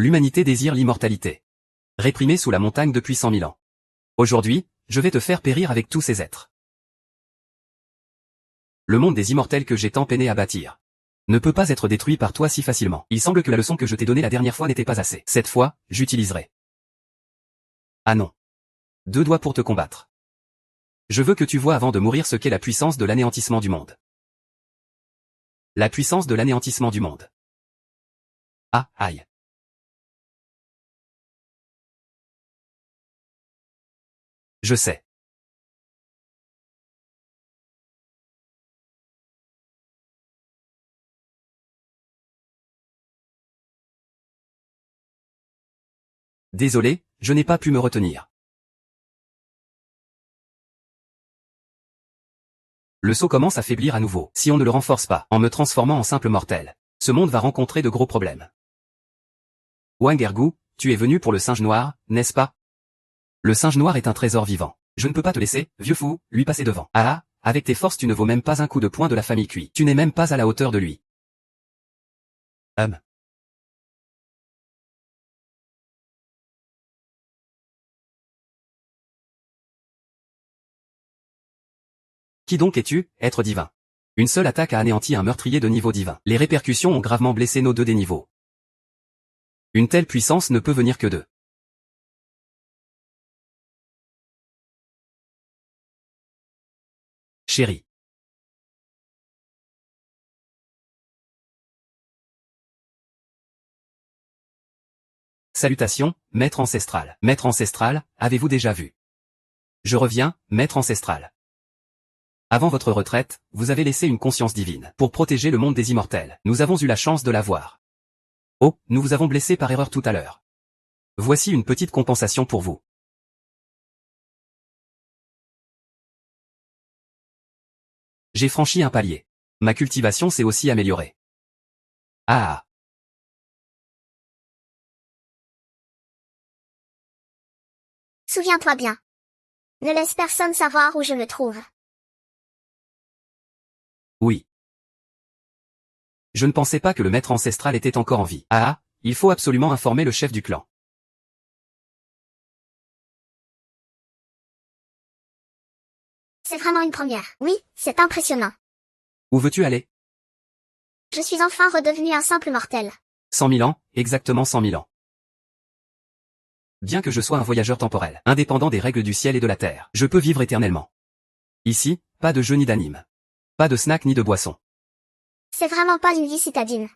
L'humanité désire l'immortalité. Réprimée sous la montagne depuis 100 000 ans. Aujourd'hui, je vais te faire périr avec tous ces êtres. Le monde des immortels que j'ai tant peiné à bâtir ne peut pas être détruit par toi si facilement. Il semble que la leçon que je t'ai donnée la dernière fois n'était pas assez. Cette fois, j'utiliserai. Ah non. 2 doigts pour te combattre. Je veux que tu vois avant de mourir ce qu'est la puissance de l'anéantissement du monde. La puissance de l'anéantissement du monde. Ah, aïe. Je sais. Désolé, je n'ai pas pu me retenir. Le sceau commence à faiblir à nouveau. Si on ne le renforce pas, en me transformant en simple mortel, ce monde va rencontrer de gros problèmes. Wangergoo, tu es venu pour le singe noir, n'est-ce pas? Le singe noir est un trésor vivant. Je ne peux pas te laisser, vieux fou, lui passer devant. Ah, avec tes forces tu ne vaux même pas un coup de poing de la famille Cui. Tu n'es même pas à la hauteur de lui. Qui donc es-tu, être divin? Une seule attaque a anéanti un meurtrier de niveau divin. Les répercussions ont gravement blessé nos 2 des niveaux. Une telle puissance ne peut venir que d'eux. Chérie. Salutations, maître ancestral. Maître ancestral, avez-vous déjà vu? Je reviens, maître ancestral. Avant votre retraite, vous avez laissé une conscience divine pour protéger le monde des immortels. Nous avons eu la chance de la voir. Oh, nous vous avons blessé par erreur tout à l'heure. Voici une petite compensation pour vous. J'ai franchi un palier. Ma cultivation s'est aussi améliorée. Ah. Souviens-toi bien. Ne laisse personne savoir où je me trouve. Oui. Je ne pensais pas que le maître ancestral était encore en vie. Ah, il faut absolument informer le chef du clan. C'est vraiment une première. Oui, c'est impressionnant. Où veux-tu aller? Je suis enfin redevenu un simple mortel. 100 000 ans, exactement 100 000 ans. Bien que je sois un voyageur temporel, indépendant des règles du ciel et de la terre, je peux vivre éternellement. Ici, pas de jeu ni d'anime. Pas de snack ni de boisson. C'est vraiment pas une vie citadine.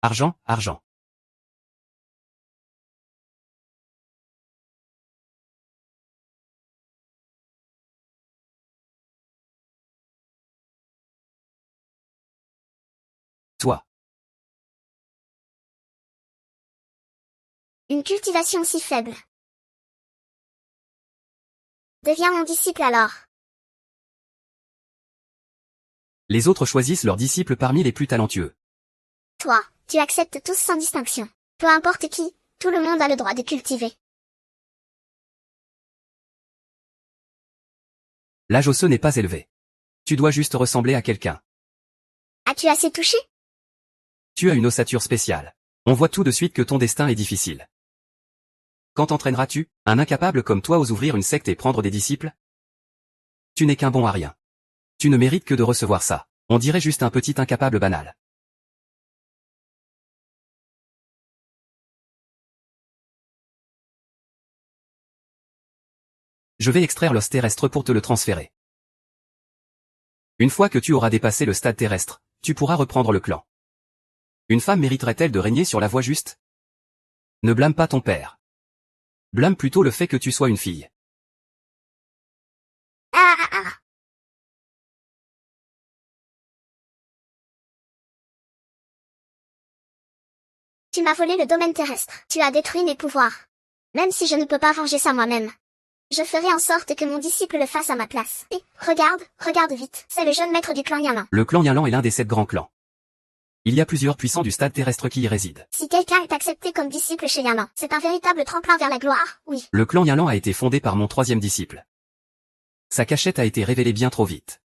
Argent, argent. Toi. Une cultivation si faible. Deviens mon disciple alors. Les autres choisissent leurs disciples parmi les plus talentueux. Toi, tu acceptes tous sans distinction. Peu importe qui, tout le monde a le droit de cultiver. L'âge osseux n'est pas élevé. Tu dois juste ressembler à quelqu'un. As-tu assez touché? Tu as une ossature spéciale. On voit tout de suite que ton destin est difficile. Quand entraîneras-tu, un incapable comme toi ose ouvrir une secte et prendre des disciples? Tu n'es qu'un bon à rien. Tu ne mérites que de recevoir ça. On dirait juste un petit incapable banal. Je vais extraire l'os terrestre pour te le transférer. Une fois que tu auras dépassé le stade terrestre, tu pourras reprendre le clan. Une femme mériterait-elle de régner sur la voie juste? Ne blâme pas ton père. Blâme plutôt le fait que tu sois une fille. Ah ah ah. Tu m'as volé le domaine terrestre. Tu as détruit mes pouvoirs. Même si je ne peux pas venger ça moi-même. Je ferai en sorte que mon disciple le fasse à ma place. Et, regarde vite. C'est le jeune maître du clan Yinlan. Le clan Yinlan est l'un des 7 grands clans. Il y a plusieurs puissants du stade terrestre qui y résident. Si quelqu'un est accepté comme disciple chez Yinlan, c'est un véritable tremplin vers la gloire, oui. Le clan Yinlan a été fondé par mon 3e disciple. Sa cachette a été révélée bien trop vite.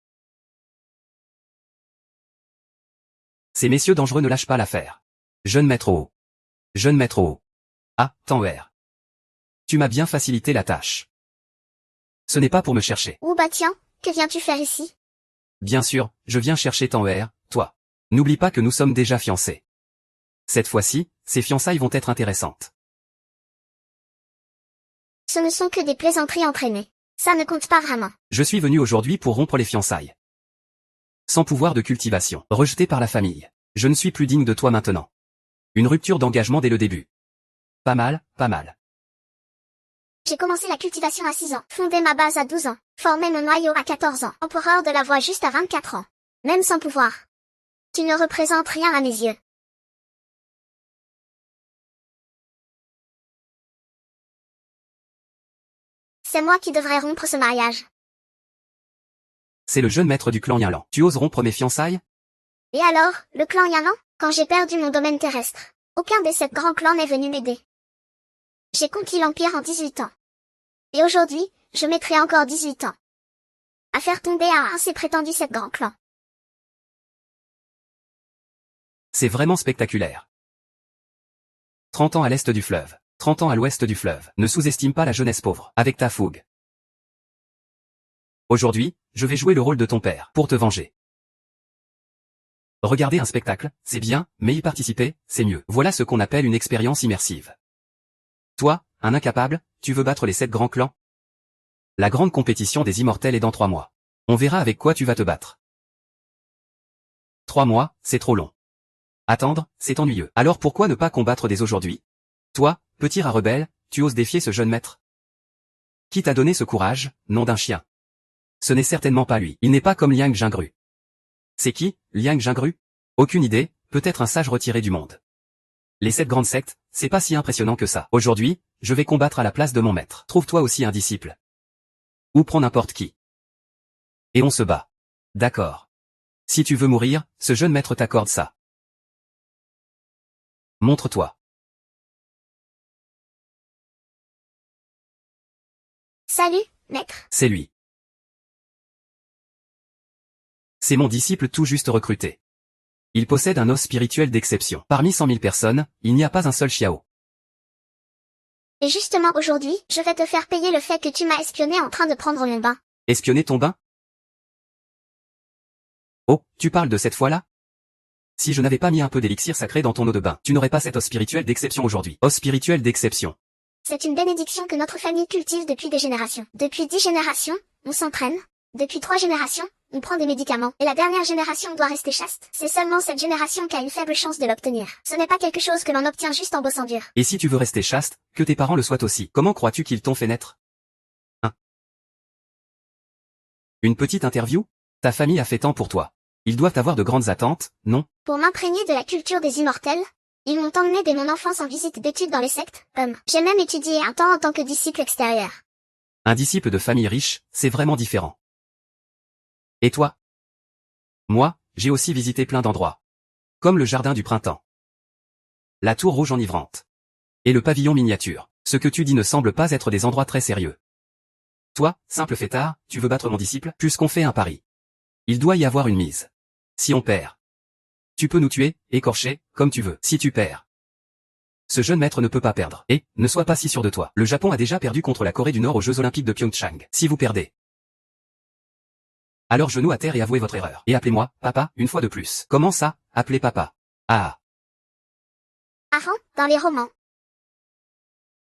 Ces messieurs dangereux ne lâchent pas l'affaire. Jeune maître haut. Jeune maître haut. Ah, temps R. Tu m'as bien facilité la tâche. Ce n'est pas pour me chercher. Wu Batian, que viens-tu faire ici? Bien sûr, je viens chercher temps R, toi. N'oublie pas que nous sommes déjà fiancés. Cette fois-ci, ces fiançailles vont être intéressantes. Ce ne sont que des plaisanteries entraînées. Ça ne compte pas vraiment. Je suis venu aujourd'hui pour rompre les fiançailles. Sans pouvoir de cultivation, rejeté par la famille. Je ne suis plus digne de toi maintenant. Une rupture d'engagement dès le début. Pas mal, pas mal. J'ai commencé la cultivation à 6 ans, fondé ma base à 12 ans, formé mon noyau à 14 ans, empereur de la voie juste à 24 ans. Même sans pouvoir. Tu ne représentes rien à mes yeux. C'est moi qui devrais rompre ce mariage. C'est le jeune maître du clan Yinlan. Tu oses rompre mes fiançailles? Et alors, le clan Yanlan, quand j'ai perdu mon domaine terrestre, aucun des 7 grands clans n'est venu m'aider. J'ai conquis l'Empire en 18 ans. Et aujourd'hui, je mettrai encore 18 ans à faire tomber à un ces prétendus 7 grands clans. C'est vraiment spectaculaire. 30 ans à l'est du fleuve, 30 ans à l'ouest du fleuve. Ne sous-estime pas la jeunesse pauvre, avec ta fougue. Aujourd'hui, je vais jouer le rôle de ton père, pour te venger. Regarder un spectacle, c'est bien, mais y participer, c'est mieux. Voilà ce qu'on appelle une expérience immersive. Toi, un incapable, tu veux battre les 7 grands clans? La grande compétition des immortels est dans 3 mois. On verra avec quoi tu vas te battre. 3 mois, c'est trop long. Attendre, c'est ennuyeux. Alors pourquoi ne pas combattre dès aujourd'hui? Toi, petit rat rebelle, tu oses défier ce jeune maître? Qui t'a donné ce courage, nom d'un chien? Ce n'est certainement pas lui. Il n'est pas comme Liang Jingru. C'est qui, Liang Jingru? Aucune idée, peut-être un sage retiré du monde. Les 7 grandes sectes, c'est pas si impressionnant que ça. Aujourd'hui, je vais combattre à la place de mon maître. Trouve-toi aussi un disciple. Ou prends n'importe qui. Et on se bat. D'accord. Si tu veux mourir, ce jeune maître t'accorde ça. Montre-toi. Salut, maître. C'est lui. C'est mon disciple tout juste recruté. Il possède un os spirituel d'exception. Parmi 100 000 personnes, il n'y a pas un seul Xiao. Et justement aujourd'hui, je vais te faire payer le fait que tu m'as espionné en train de prendre mon bain. Espionner ton bain? Oh, tu parles de cette fois-là? Si je n'avais pas mis un peu d'élixir sacré dans ton eau de bain, tu n'aurais pas cet os spirituel d'exception aujourd'hui. Os spirituel d'exception. C'est une bénédiction que notre famille cultive depuis des générations. Depuis 10 générations, on s'entraîne. Depuis 3 générations, on prend des médicaments. Et la dernière génération doit rester chaste. C'est seulement cette génération qui a une faible chance de l'obtenir. Ce n'est pas quelque chose que l'on obtient juste en bossant dur. Et si tu veux rester chaste, que tes parents le soient aussi. Comment crois-tu qu'ils t'ont fait naître? Une petite interview? Ta famille a fait tant pour toi. Ils doivent avoir de grandes attentes, non? Pour m'imprégner de la culture des immortels, ils m'ont emmené dès mon enfance en visite d'études dans les sectes, j'ai même étudié un temps en tant que disciple extérieur. Un disciple de famille riche, c'est vraiment différent. Et toi? Moi, j'ai aussi visité plein d'endroits. Comme le jardin du printemps. La tour rouge enivrante. Et le pavillon miniature. Ce que tu dis ne semble pas être des endroits très sérieux. Toi, simple fêtard, tu veux battre mon disciple? Puisqu'on fait un pari. Il doit y avoir une mise. Si on perd. Tu peux nous tuer, écorcher, comme tu veux. Si tu perds. Ce jeune maître ne peut pas perdre. Et, ne sois pas si sûr de toi. Le Japon a déjà perdu contre la Corée du Nord aux Jeux Olympiques de Pyeongchang. Si vous perdez. Alors genou à terre et avouez votre erreur. Et appelez-moi, papa, une fois de plus. Comment ça, appelez papa? Ah. Avant, dans les romans.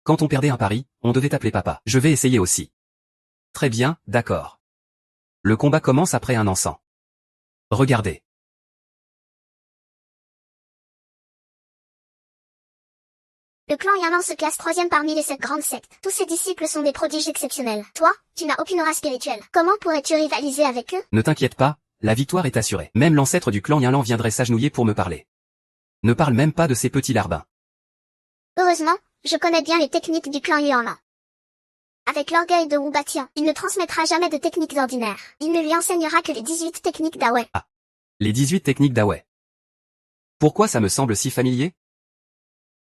Quand on perdait un pari, on devait appeler papa. Je vais essayer aussi. Très bien, d'accord. Le combat commence après un encens. Regardez. Le clan Yanlan se classe 3e parmi les 7 grandes sectes. Tous ses disciples sont des prodiges exceptionnels. Toi, tu n'as aucune aura spirituelle. Comment pourrais-tu rivaliser avec eux? Ne t'inquiète pas, la victoire est assurée. Même l'ancêtre du clan Yanlan viendrait s'agenouiller pour me parler. Ne parle même pas de ces petits larbins. Heureusement, je connais bien les techniques du clan Yanlan. Avec l'orgueil de Wu Batian, il ne transmettra jamais de techniques ordinaires. Il ne lui enseignera que les 18 techniques d'Awei. Ah. Les 18 techniques d'Awei. Pourquoi ça me semble si familier?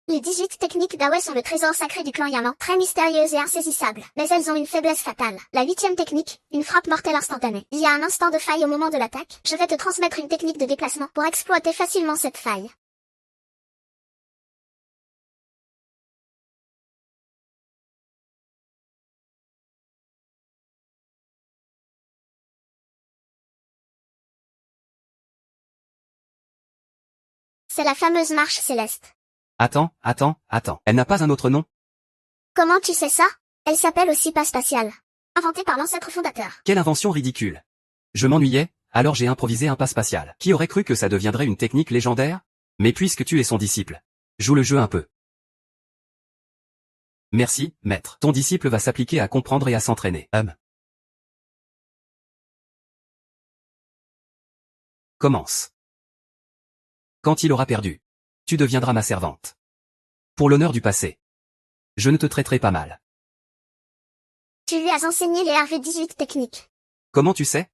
Les 18 techniques d'Awe sont le trésor sacré du clan Yaman, très mystérieuses et insaisissables. Mais elles ont une faiblesse fatale. La 8e technique, une frappe mortelle instantanée. Il y a un instant de faille au moment de l'attaque. Je vais te transmettre une technique de déplacement pour exploiter facilement cette faille. C'est la fameuse marche céleste. Attends. Elle n'a pas un autre nom? Comment tu sais ça? Elle s'appelle aussi pas spatiale. Inventée par l'ancêtre fondateur. Quelle invention ridicule. Je m'ennuyais, alors j'ai improvisé un pas spatial. Qui aurait cru que ça deviendrait une technique légendaire? Mais puisque tu es son disciple, joue le jeu un peu. Merci, maître. Ton disciple va s'appliquer à comprendre et à s'entraîner. Commence. Quand il aura perdu, tu deviendras ma servante. Pour l'honneur du passé, je ne te traiterai pas mal. Tu lui as enseigné les RV18 techniques. Comment tu sais?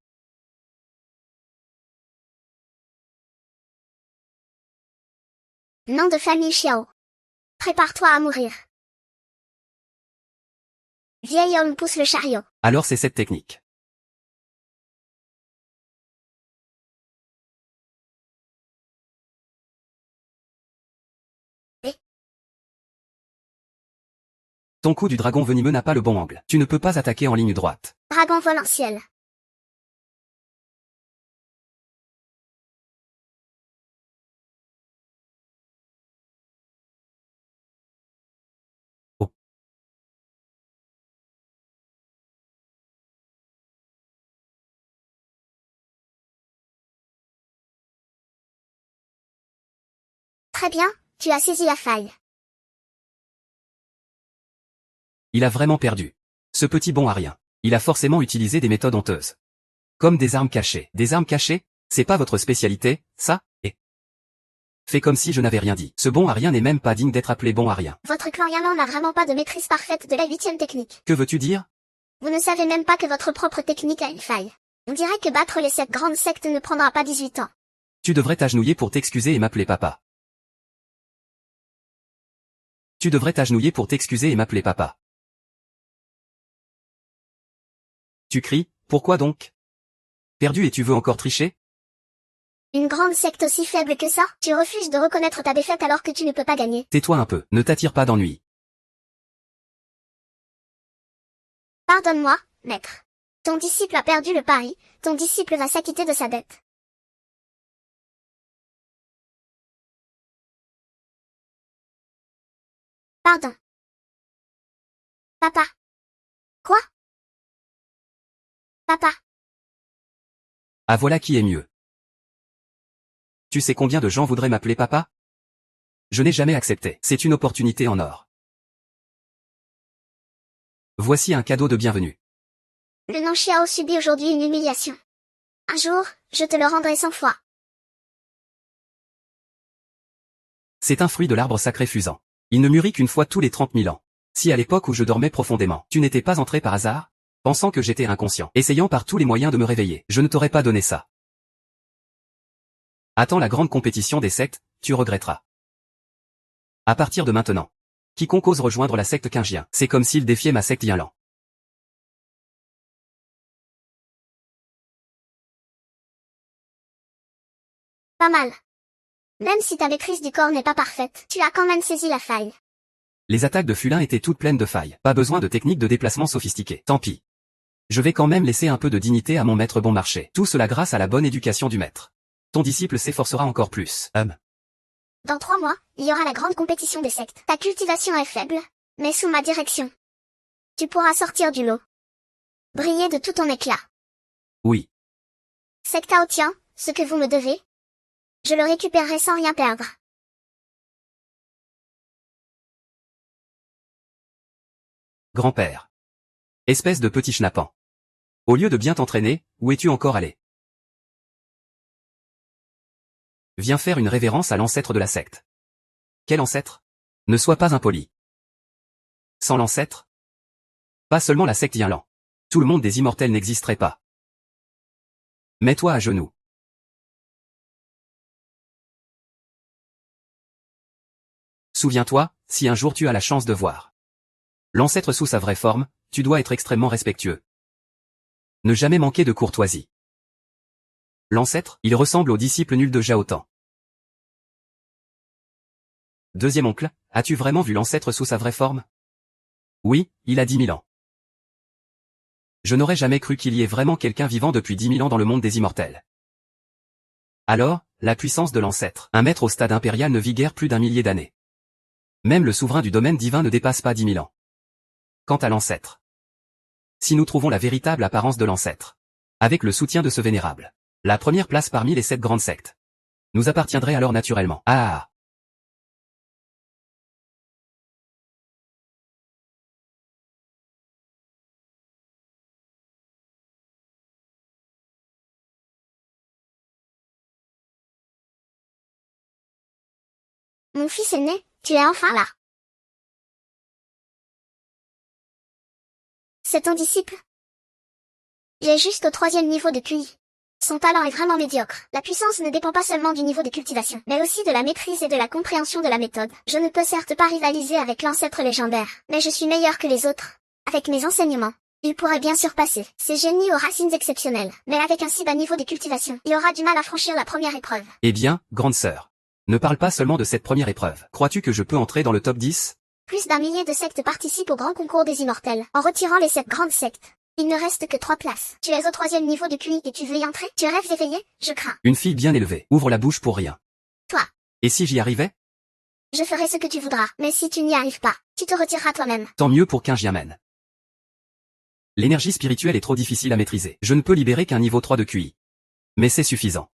Nom de famille Xiao. Prépare-toi à mourir. Vieil homme pousse le chariot. Alors c'est cette technique. Ton coup du dragon venimeux n'a pas le bon angle. Tu ne peux pas attaquer en ligne droite. Dragon vole en ciel. Oh. Très bien, tu as saisi la faille. Il a vraiment perdu. Ce petit bon à rien. Il a forcément utilisé des méthodes honteuses. Comme des armes cachées. Des armes cachées? C'est pas votre spécialité, ça? Et fais comme si je n'avais rien dit. Ce bon à rien n'est même pas digne d'être appelé bon à rien. Votre clan Yaman n'a vraiment pas de maîtrise parfaite de la 8e technique. Que veux-tu dire? Vous ne savez même pas que votre propre technique a une faille. On dirait que battre les 7 grandes sectes ne prendra pas 18 ans. Tu devrais t'agenouiller pour t'excuser et m'appeler papa. Tu devrais t'agenouiller pour t'excuser et m'appeler papa. Tu cries, pourquoi donc? Perdu et tu veux encore tricher? Une grande secte aussi faible que ça? Tu refuses de reconnaître ta défaite alors que tu ne peux pas gagner. Tais-toi un peu, ne t'attire pas d'ennui. Pardonne-moi, maître. Ton disciple a perdu le pari, ton disciple va s'acquitter de sa dette. Pardon. Papa. Quoi? Papa. Ah voilà qui est mieux. Tu sais combien de gens voudraient m'appeler papa? Je n'ai jamais accepté. C'est une opportunité en or. Voici un cadeau de bienvenue. Le nom Xiao subit aujourd'hui une humiliation. Un jour, je te le rendrai 100 fois. C'est un fruit de l'arbre sacré fusant. Il ne mûrit qu'une fois tous les 30 000 ans. Si à l'époque où je dormais profondément, tu n'étais pas entré par hasard, pensant que j'étais inconscient, essayant par tous les moyens de me réveiller, je ne t'aurais pas donné ça. Attends la grande compétition des sectes, tu regretteras. À partir de maintenant, quiconque ose rejoindre la secte Qingjian, c'est comme s'il défiait ma secte Yinlan. Pas mal. Même si ta maîtrise du corps n'est pas parfaite, tu as quand même saisi la faille. Les attaques de Fulin étaient toutes pleines de failles. Pas besoin de techniques de déplacement sophistiquées. Tant pis. Je vais quand même laisser un peu de dignité à mon maître bon marché. Tout cela grâce à la bonne éducation du maître. Ton disciple s'efforcera encore plus. Dans 3 mois, il y aura la grande compétition des sectes. Ta cultivation est faible, mais sous ma direction. Tu pourras sortir du lot. Briller de tout ton éclat. Oui. Secte Aotian, ce que vous me devez, je le récupérerai sans rien perdre. Grand-père. Espèce de petit schnappant. Au lieu de bien t'entraîner, où es-tu encore allé? Viens faire une révérence à l'ancêtre de la secte. Quel ancêtre? Ne sois pas impoli. Sans l'ancêtre? Pas seulement la secte Yinlan. Tout le monde des immortels n'existerait pas. Mets-toi à genoux. « Souviens-toi, si un jour tu as la chance de voir l'ancêtre sous sa vraie forme, tu dois être extrêmement respectueux. Ne jamais manquer de courtoisie. L'ancêtre, il ressemble au disciple nul de Jaotan. Deuxième oncle, as-tu vraiment vu l'ancêtre sous sa vraie forme? Oui, il a 10 000 ans. Je n'aurais jamais cru qu'il y ait vraiment quelqu'un vivant depuis 10 000 ans dans le monde des immortels. Alors, la puissance de l'ancêtre. Un maître au stade impérial ne vit guère plus d'1 millier d'années. Même le souverain du domaine divin ne dépasse pas 10 000 ans. Quant à l'ancêtre. Si nous trouvons la véritable apparence de l'ancêtre, avec le soutien de ce vénérable, la première place parmi les 7 grandes sectes nous appartiendrait alors naturellement. Ah. Mon fils aîné, tu es enfin là. C'est ton disciple? Il est juste au 3e niveau de QI. Son talent est vraiment médiocre. La puissance ne dépend pas seulement du niveau de cultivation, mais aussi de la maîtrise et de la compréhension de la méthode. Je ne peux certes pas rivaliser avec l'ancêtre légendaire, mais je suis meilleur que les autres. Avec mes enseignements, il pourrait bien surpasser ces génies aux racines exceptionnelles. Mais avec un si bas niveau de cultivation, il aura du mal à franchir la première épreuve. Eh bien, grande sœur, ne parle pas seulement de cette première épreuve. Crois-tu que je peux entrer dans le top 10? Plus d'1 millier de sectes participent au grand concours des immortels. En retirant les 7 grandes sectes, il ne reste que 3 places. Tu es au 3e niveau de QI et tu veux y entrer? Tu rêves d'éveiller? Je crains. Une fille bien élevée, ouvre la bouche pour rien. Toi. Et si j'y arrivais? Je ferai ce que tu voudras, mais si tu n'y arrives pas, tu te retireras toi-même. Tant mieux pour qu'un j'y amène. L'énergie spirituelle est trop difficile à maîtriser. Je ne peux libérer qu'un niveau 3 de QI. Mais c'est suffisant.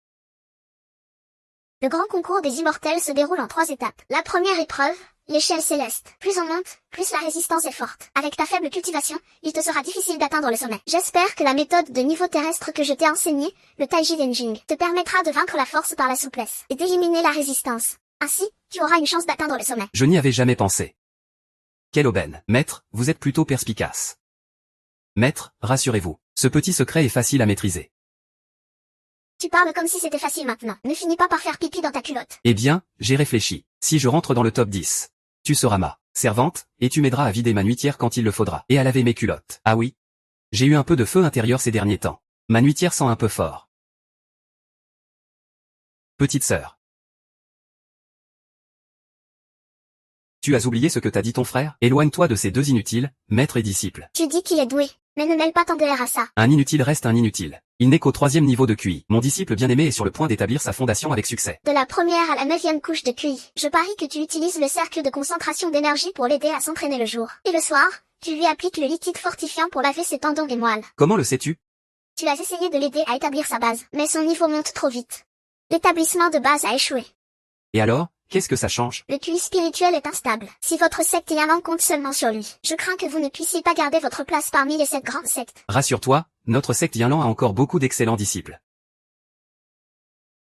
Le grand concours des immortels se déroule en 3 étapes. La première épreuve, l'échelle céleste. Plus on monte, plus la résistance est forte. Avec ta faible cultivation, il te sera difficile d'atteindre le sommet. J'espère que la méthode de niveau terrestre que je t'ai enseignée, le Taiji Denjing, te permettra de vaincre la force par la souplesse et d'éliminer la résistance. Ainsi, tu auras une chance d'atteindre le sommet. Je n'y avais jamais pensé. Quelle aubaine. Maître, vous êtes plutôt perspicace. Maître, rassurez-vous, ce petit secret est facile à maîtriser. Tu parles comme si c'était facile maintenant. Ne finis pas par faire pipi dans ta culotte. Eh bien, j'ai réfléchi. Si je rentre dans le top 10, tu seras ma servante, et tu m'aideras à vider ma nuitière quand il le faudra, et à laver mes culottes. Ah oui? J'ai eu un peu de feu intérieur ces derniers temps. Ma nuitière sent un peu fort. Petite sœur. Tu as oublié ce que t'a dit ton frère? Éloigne-toi de ces 2 inutiles, maître et disciple. Tu dis qu'il est doué, mais ne mêle pas tant de l'air à ça. Un inutile reste un inutile. Il n'est qu'au 3e niveau de QI. Mon disciple bien-aimé est sur le point d'établir sa fondation avec succès. De la première à la 9e couche de QI, je parie que tu utilises le cercle de concentration d'énergie pour l'aider à s'entraîner le jour. Et le soir, tu lui appliques le liquide fortifiant pour laver ses tendons et moelles. Comment le sais-tu? Tu as essayé de l'aider à établir sa base, mais son niveau monte trop vite. L'établissement de base a échoué. Et alors, qu'est-ce que ça change? Le QI spirituel est instable. Si votre secte Yaman compte seulement sur lui, je crains que vous ne puissiez pas garder votre place parmi les 7 grandes sectes. Rassure-toi, notre secte Yinlan a encore beaucoup d'excellents disciples.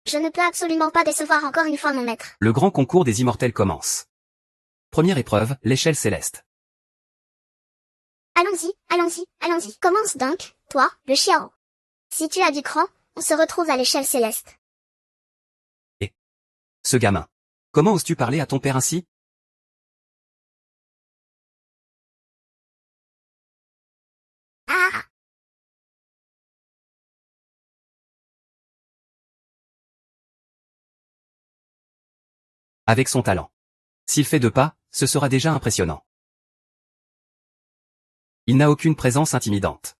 Je ne peux absolument pas décevoir encore une fois mon maître. Le grand concours des immortels commence. Première épreuve, l'échelle céleste. Allons-y, allons-y, allons-y. Commence donc, toi, le Xiao. Si tu as du cran, on se retrouve à l'échelle céleste. Et ce gamin. Comment oses-tu parler à ton père ainsi? Ah! Avec son talent. S'il fait 2 pas, ce sera déjà impressionnant. Il n'a aucune présence intimidante.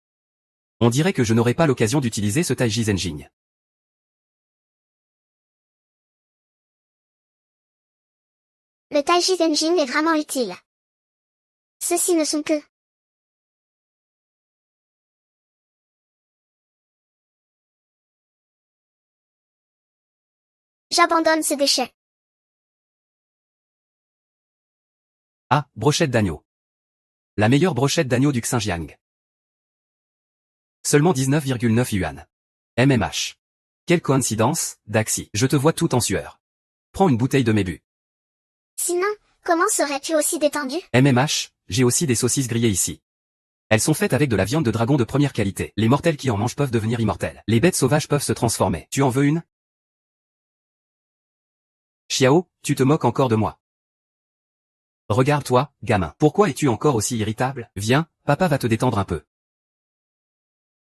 On dirait que je n'aurai pas l'occasion d'utiliser ce Taiji Zenjing. Le Taiji Zenjing est vraiment utile. Ceux-ci ne sont que... J'abandonne ce déchet. Ah, brochette d'agneau. La meilleure brochette d'agneau du Xinjiang. Seulement 19,9 yuan. MMH. Quelle coïncidence, Daxi. Je te vois tout en sueur. Prends une bouteille de mes bu. Sinon, comment serais-tu aussi détendu? MMH, j'ai aussi des saucisses grillées ici. Elles sont faites avec de la viande de dragon de première qualité. Les mortels qui en mangent peuvent devenir immortels. Les bêtes sauvages peuvent se transformer. Tu en veux une? Xiao, tu te moques encore de moi. Regarde-toi, gamin. Pourquoi es-tu encore aussi irritable? Viens, papa va te détendre un peu.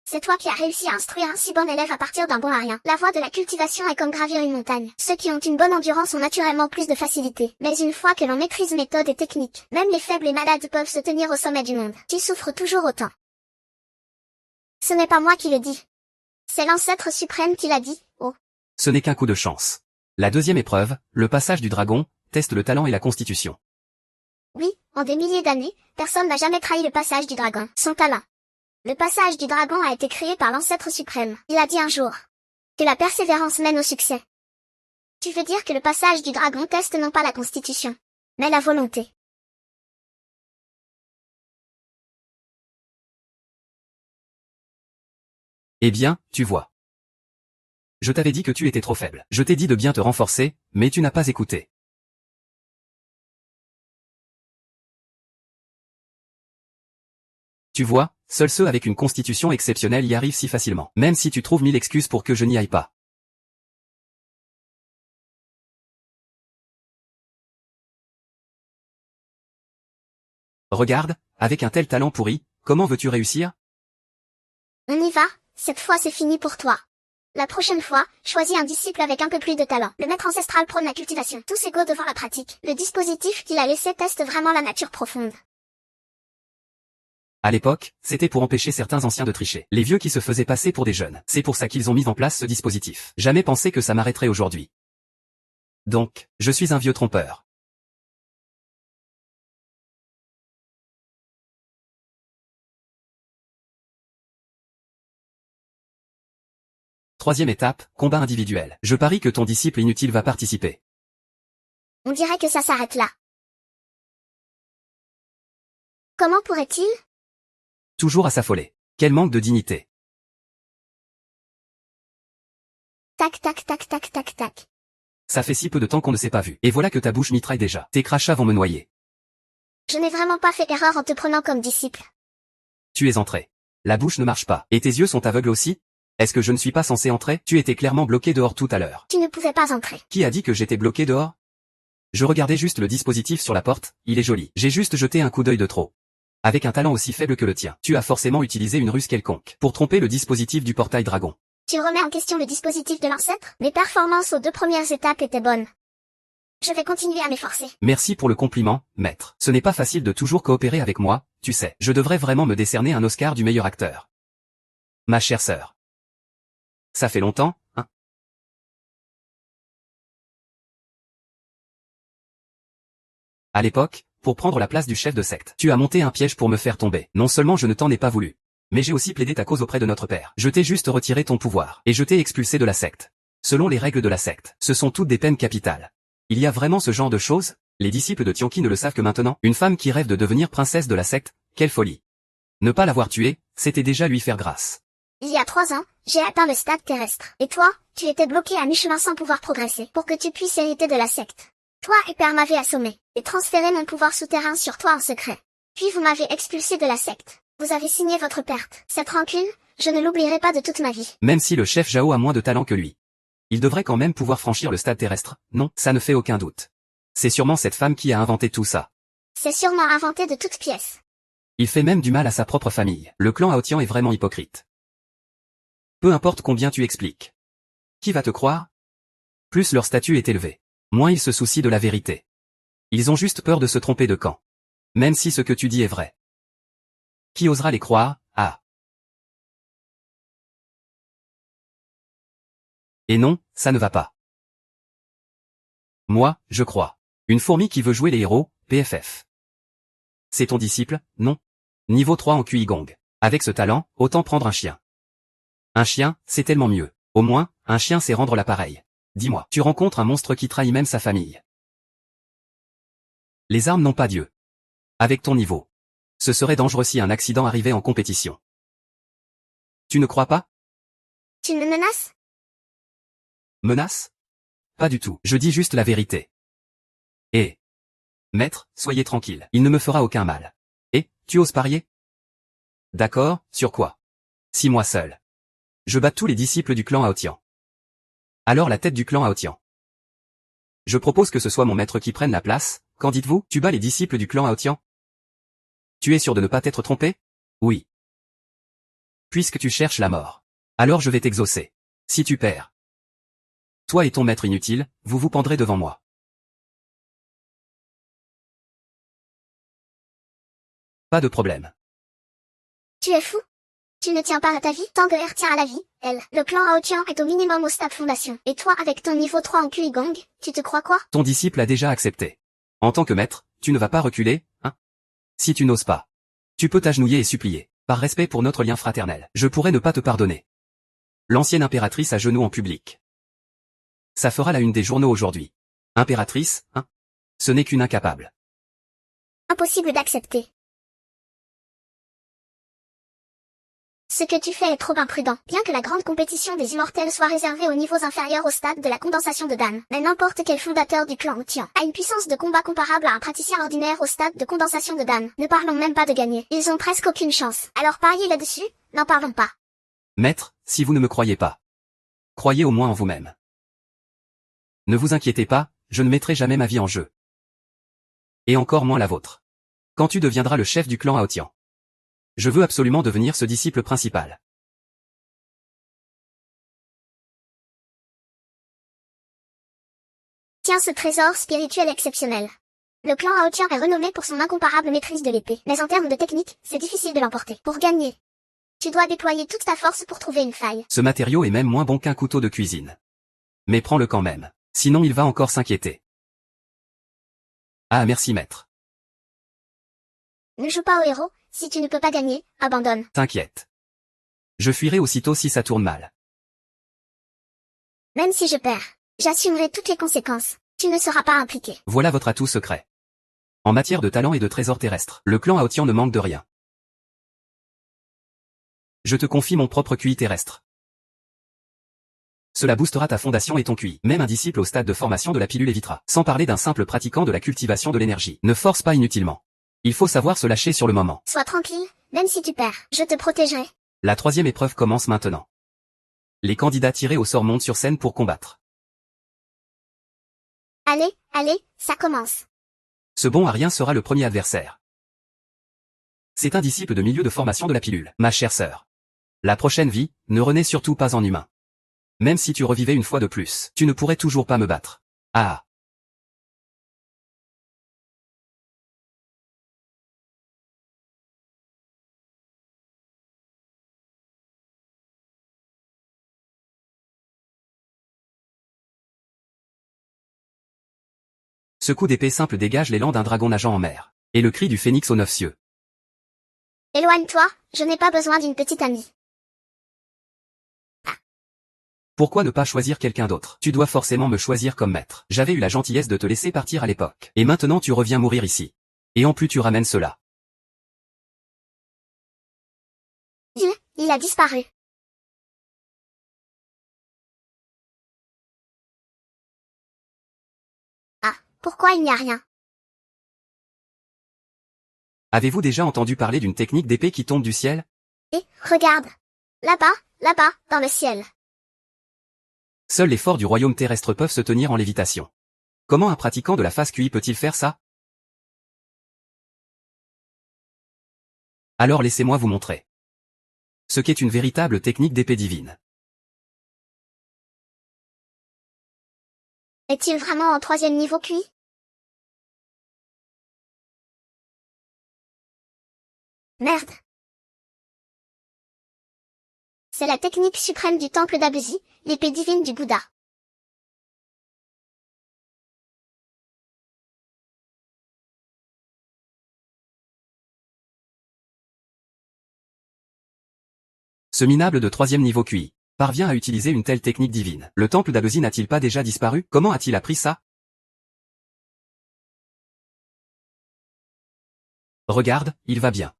C'est toi qui as réussi à instruire un si bon élève à partir d'un bon à rien. La voie de la cultivation est comme gravir une montagne. Ceux qui ont une bonne endurance ont naturellement plus de facilité. Mais une fois que l'on maîtrise méthode et technique, même les faibles et malades peuvent se tenir au sommet du monde. Tu souffres toujours autant. Ce n'est pas moi qui le dis. C'est l'ancêtre suprême qui l'a dit, oh. Ce n'est qu'un coup de chance. La deuxième épreuve, le passage du dragon, teste le talent et la constitution. Oui, en des milliers d'années, personne n'a jamais trahi le passage du dragon, son talent. Le passage du dragon a été créé par l'ancêtre suprême. Il a dit un jour que la persévérance mène au succès. Tu veux dire que le passage du dragon teste non pas la constitution, mais la volonté. Eh bien, tu vois. Je t'avais dit que tu étais trop faible. Je t'ai dit de bien te renforcer, mais tu n'as pas écouté. Tu vois, seuls ceux avec une constitution exceptionnelle y arrivent si facilement. Même si tu trouves 1000 excuses pour que je n'y aille pas. Regarde, avec un tel talent pourri, comment veux-tu réussir? On y va, cette fois c'est fini pour toi. La prochaine fois, choisis un disciple avec un peu plus de talent. Le maître ancestral prône la cultivation. Tous égaux devant la pratique. Le dispositif qu'il a laissé teste vraiment la nature profonde. À l'époque, c'était pour empêcher certains anciens de tricher. Les vieux qui se faisaient passer pour des jeunes. C'est pour ça qu'ils ont mis en place ce dispositif. Jamais pensé que ça m'arrêterait aujourd'hui. Donc, je suis un vieux trompeur. Troisième étape, combat individuel. Je parie que ton disciple inutile va participer. On dirait que ça s'arrête là. Comment pourrait-il? Toujours à s'affoler. Quel manque de dignité. Tac tac tac tac tac tac. Ça fait si peu de temps qu'on ne s'est pas vu. Et voilà que ta bouche mitraille déjà. Tes crachats vont me noyer. Je n'ai vraiment pas fait erreur en te prenant comme disciple. Tu es entré. La bouche ne marche pas. Et tes yeux sont aveugles aussi? Est-ce que je ne suis pas censé entrer? Tu étais clairement bloqué dehors tout à l'heure. Tu ne pouvais pas entrer. Qui a dit que j'étais bloqué dehors? Je regardais juste le dispositif sur la porte, il est joli. J'ai juste jeté un coup d'œil de trop. Avec un talent aussi faible que le tien, tu as forcément utilisé une ruse quelconque pour tromper le dispositif du portail dragon. Tu remets en question le dispositif de l'ancêtre? Mes performances aux 2 premières étapes étaient bonnes. Je vais continuer à m'efforcer. Merci pour le compliment, maître. Ce n'est pas facile de toujours coopérer avec moi, tu sais. Je devrais vraiment me décerner un Oscar du meilleur acteur. Ma chère sœur. Ça fait longtemps, hein? À l'époque, pour prendre la place du chef de secte, tu as monté un piège pour me faire tomber. Non seulement je ne t'en ai pas voulu, mais j'ai aussi plaidé ta cause auprès de notre père. Je t'ai juste retiré ton pouvoir, et je t'ai expulsé de la secte. Selon les règles de la secte, ce sont toutes des peines capitales. Il y a vraiment ce genre de choses? Les disciples de Tianqi ne le savent que maintenant. Une femme qui rêve de devenir princesse de la secte, quelle folie. Ne pas l'avoir tuée, c'était déjà lui faire grâce. Il y a 3 ans, j'ai atteint le stade terrestre. Et toi, tu étais bloqué à mi-chemin sans pouvoir progresser, pour que tu puisses hériter de la secte. Toi et père m'avez assommé, et transféré mon pouvoir souterrain sur toi en secret. Puis vous m'avez expulsé de la secte. Vous avez signé votre perte. Cette rancune, je ne l'oublierai pas de toute ma vie. Même si le chef Zhao a moins de talent que lui. Il devrait quand même pouvoir franchir le stade terrestre, non? Ça ne fait aucun doute. C'est sûrement cette femme qui a inventé tout ça. C'est sûrement inventé de toutes pièces. Il fait même du mal à sa propre famille. Le clan Aotian est vraiment hypocrite. Peu importe combien tu expliques. Qui va te croire? Plus leur statut est élevé, moins ils se soucient de la vérité. Ils ont juste peur de se tromper de camp. Même si ce que tu dis est vrai. Qui osera les croire? Ah. Et non, ça ne va pas. Moi, je crois. Une fourmi qui veut jouer les héros, PFF. C'est ton disciple, non? Niveau 3 en QI Gong. Avec ce talent, autant prendre un chien. Un chien, c'est tellement mieux. Au moins, un chien sait rendre l'appareil. Dis-moi, tu rencontres un monstre qui trahit même sa famille. Les armes n'ont pas Dieu. Avec ton niveau. Ce serait dangereux si un accident arrivait en compétition. Tu ne crois pas? Tu me menaces? Menace? Pas du tout, je dis juste la vérité. Et maître, soyez tranquille, il ne me fera aucun mal. Et, tu oses parier? D'accord, sur quoi? 6 mois seul. Je bats tous les disciples du clan Aotian. Alors la tête du clan Aotian. Je propose que ce soit mon maître qui prenne la place, Qu'en dites-vous? Tu bats les disciples du clan Aotian? Tu es sûr de ne pas t'être trompé? Oui. Puisque tu cherches la mort. Alors je vais t'exaucer. Si tu perds. Toi et ton maître inutile, vous vous pendrez devant moi. Pas de problème. Tu es fou? Tu ne tiens pas à ta vie, tant que R tient à la vie, elle. Le clan Aotian est au minimum au stade fondation. Et toi avec ton niveau 3 en Kuigong, tu te crois quoi? Ton disciple a déjà accepté. En tant que maître, tu ne vas pas reculer, hein? Si tu n'oses pas. Tu peux t'agenouiller et supplier. Par respect pour notre lien fraternel. Je pourrais ne pas te pardonner. L'ancienne impératrice à genoux en public. Ça fera la une des journaux aujourd'hui. Impératrice, hein? Ce n'est qu'une incapable. Impossible d'accepter. Ce que tu fais est trop imprudent. Bien que la grande compétition des immortels soit réservée aux niveaux inférieurs au stade de la condensation de Dan, mais n'importe quel fondateur du clan Aotian a une puissance de combat comparable à un praticien ordinaire au stade de condensation de Dan. Ne parlons même pas de gagner. Ils ont presque aucune chance. Alors pariez là-dessus, n'en parlons pas. Maître, si vous ne me croyez pas, croyez au moins en vous-même. Ne vous inquiétez pas, je ne mettrai jamais ma vie en jeu. Et encore moins la vôtre. Quand tu deviendras le chef du clan Aotian. Je veux absolument devenir ce disciple principal. Tiens ce trésor spirituel exceptionnel. Le clan Aotian est renommé pour son incomparable maîtrise de l'épée, mais en termes de technique, c'est difficile de l'emporter. Pour gagner, tu dois déployer toute ta force pour trouver une faille. Ce matériau est même moins bon qu'un couteau de cuisine. Mais prends-le quand même, sinon il va encore s'inquiéter. Ah merci maître. Ne joue pas au héros, si tu ne peux pas gagner, abandonne. T'inquiète. Je fuirai aussitôt si ça tourne mal. Même si je perds, j'assumerai toutes les conséquences. Tu ne seras pas impliqué. Voilà votre atout secret. En matière de talent et de trésors terrestres, le clan Aotian ne manque de rien. Je te confie mon propre QI terrestre. Cela boostera ta fondation et ton QI. Même un disciple au stade de formation de la pilule évitera. Sans parler d'un simple pratiquant de la cultivation de l'énergie. Ne force pas inutilement. Il faut savoir se lâcher sur le moment. Sois tranquille, même si tu perds, je te protégerai. La troisième épreuve commence maintenant. Les candidats tirés au sort montent sur scène pour combattre. Allez, allez, ça commence. Ce bon à rien sera le premier adversaire. C'est un disciple de milieu de formation de la pilule. Ma chère sœur. La prochaine vie, ne renaît surtout pas en humain. Même si tu revivais une fois de plus, tu ne pourrais toujours pas me battre. Ah. Ce coup d'épée simple dégage l'élan d'un dragon nageant en mer. Et le cri du phénix aux 9 cieux. Éloigne-toi, je n'ai pas besoin d'une petite amie. Pourquoi ne pas choisir quelqu'un d'autre? Tu dois forcément me choisir comme maître. J'avais eu la gentillesse de te laisser partir à l'époque. Et maintenant tu reviens mourir ici. Et en plus tu ramènes cela. Il a disparu. Ah, pourquoi il n'y a rien? Avez-vous déjà entendu parler d'une technique d'épée qui tombe du ciel? Et, regarde. Là-bas, là-bas, dans le ciel. Seuls les forts du royaume terrestre peuvent se tenir en lévitation. Comment un pratiquant de la phase QI peut-il faire ça? Alors laissez-moi vous montrer. Ce qu'est une véritable technique d'épée divine. Est-il vraiment en 3e niveau QI? Merde. C'est la technique suprême du temple d'Abuzi, l'épée divine du Bouddha. Ce minable de 3e niveau QI parvient à utiliser une telle technique divine. Le temple d'Abuzi n'a-t-il pas déjà disparu? Comment a-t-il appris ça? Regarde, il va bien.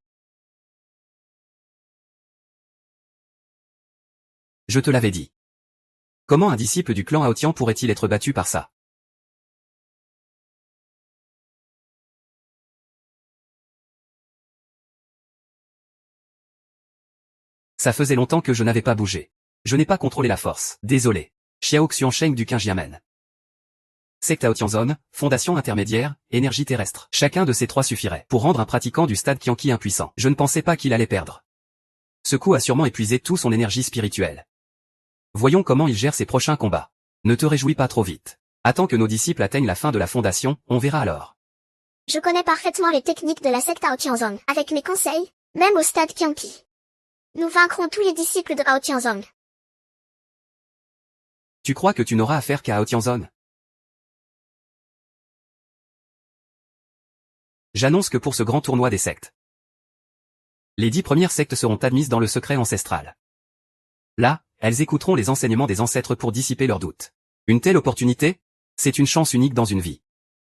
Je te l'avais dit. Comment un disciple du clan Aotian pourrait-il être battu par ça? Ça faisait longtemps que je n'avais pas bougé. Je n'ai pas contrôlé la force. Désolé. Xiao Xiansheng du Qingjiamen. Secte Aotianzon, fondation intermédiaire, énergie terrestre. Chacun de ces trois suffirait pour rendre un pratiquant du stade Qianqi impuissant. Je ne pensais pas qu'il allait perdre. Ce coup a sûrement épuisé toute son énergie spirituelle. Voyons comment il gère ses prochains combats. Ne te réjouis pas trop vite. Attends que nos disciples atteignent la fin de la fondation, on verra alors. Je connais parfaitement les techniques de la secte Aotianzong. Avec mes conseils, même au stade Qianqi, nous vaincrons tous les disciples de Aotianzong. Tu crois que tu n'auras affaire qu'à Aotianzon? J'annonce que pour ce grand tournoi des sectes, les 10 premières sectes seront admises dans le secret ancestral. Là, elles écouteront les enseignements des ancêtres pour dissiper leurs doutes. Une telle opportunité, c'est une chance unique dans une vie.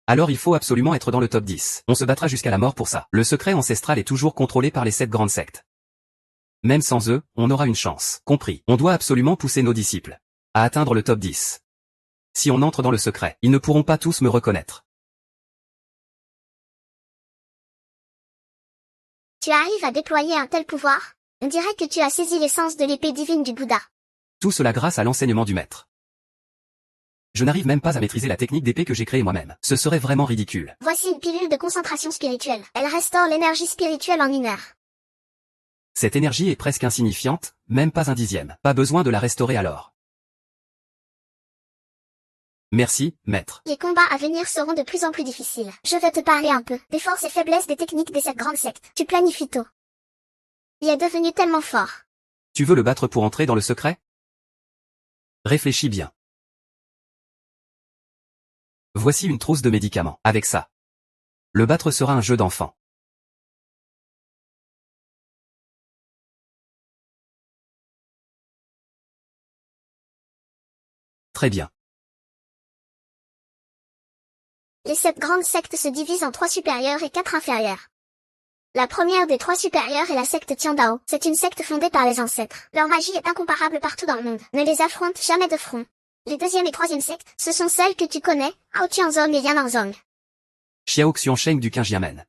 Alors il faut absolument être dans le top 10. On se battra jusqu'à la mort pour ça. Le secret ancestral est toujours contrôlé par les 7 grandes sectes. Même sans eux, on aura une chance. Compris. On doit absolument pousser nos disciples à atteindre le top 10. Si on entre dans le secret, ils ne pourront pas tous me reconnaître. Tu arrives à déployer un tel pouvoir? On dirait que tu as saisi l'essence de l'épée divine du Bouddha. Tout cela grâce à l'enseignement du maître. Je n'arrive même pas à maîtriser la technique d'épée que j'ai créée moi-même. Ce serait vraiment ridicule. Voici une pilule de concentration spirituelle. Elle restaure l'énergie spirituelle en 1 heure. Cette énergie est presque insignifiante, même pas un dixième. Pas besoin de la restaurer alors. Merci, maître. Les combats à venir seront de plus en plus difficiles. Je vais te parler un peu des forces et faiblesses des techniques des 7 grandes sectes. Tu planifies tôt. Il est devenu tellement fort. Tu veux le battre pour entrer dans le secret? Réfléchis bien. Voici une trousse de médicaments. Avec ça, le battre sera un jeu d'enfant. Très bien. Les 7 grandes sectes se divisent en 3 supérieures et 4 inférieures. La première des 3 supérieures est la secte Tiandao. C'est une secte fondée par les ancêtres. Leur magie est incomparable partout dans le monde. Ne les affronte jamais de front. Les 2e et 3e sectes, ce sont celles que tu connais, Aotianzong et Yan'anzong. Xiao Xiansheng du Qingjiamen.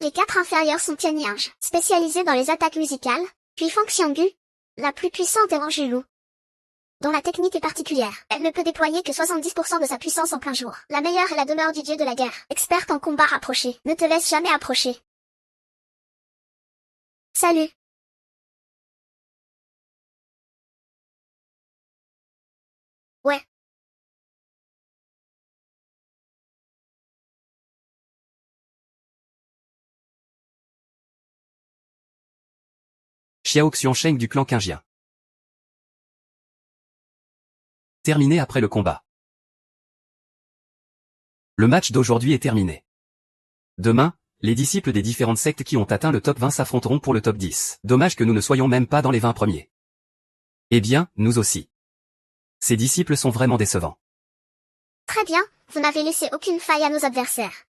Les 4 inférieures sont Tianyang, spécialisées dans les attaques musicales, puis Fang Xianggu, la plus puissante est Wangzhulu, dont la technique est particulière. Elle ne peut déployer que 70% de sa puissance en plein jour. La meilleure est la demeure du dieu de la guerre, experte en combat rapproché. Ne te laisse jamais approcher. Salut. Ouais. Xiao Xiansheng du clan Qingjian. Terminé après le combat. Le match d'aujourd'hui est terminé. Demain, les disciples des différentes sectes qui ont atteint le top 20 s'affronteront pour le top 10. Dommage que nous ne soyons même pas dans les 20 premiers. Eh bien, nous aussi. Ces disciples sont vraiment décevants. Très bien, vous n'avez laissé aucune faille à nos adversaires.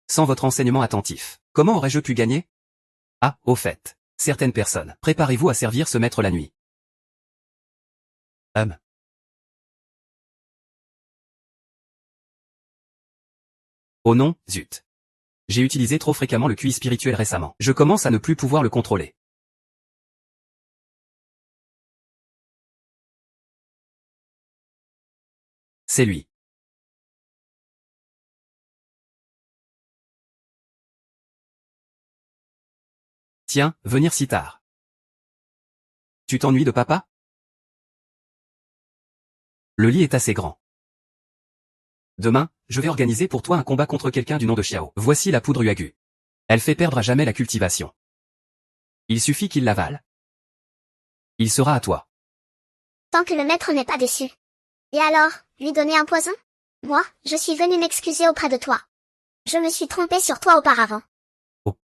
Sans votre enseignement attentif, comment aurais-je pu gagner? Ah, au fait, certaines personnes, préparez-vous à servir ce maître la nuit. Oh non, zut. J'ai utilisé trop fréquemment le QI spirituel récemment. Je commence à ne plus pouvoir le contrôler. C'est lui. Tiens, venir si tard. Tu t'ennuies de papa? Le lit est assez grand. Demain, je vais organiser pour toi un combat contre quelqu'un du nom de Xiao. Voici la poudre Yuagu. Elle fait perdre à jamais la cultivation. Il suffit qu'il l'avale. Il sera à toi. Tant que le maître n'est pas déçu. Et alors, lui donner un poison? Moi, je suis venu m'excuser auprès de toi. Je me suis trompé sur toi auparavant. Oh.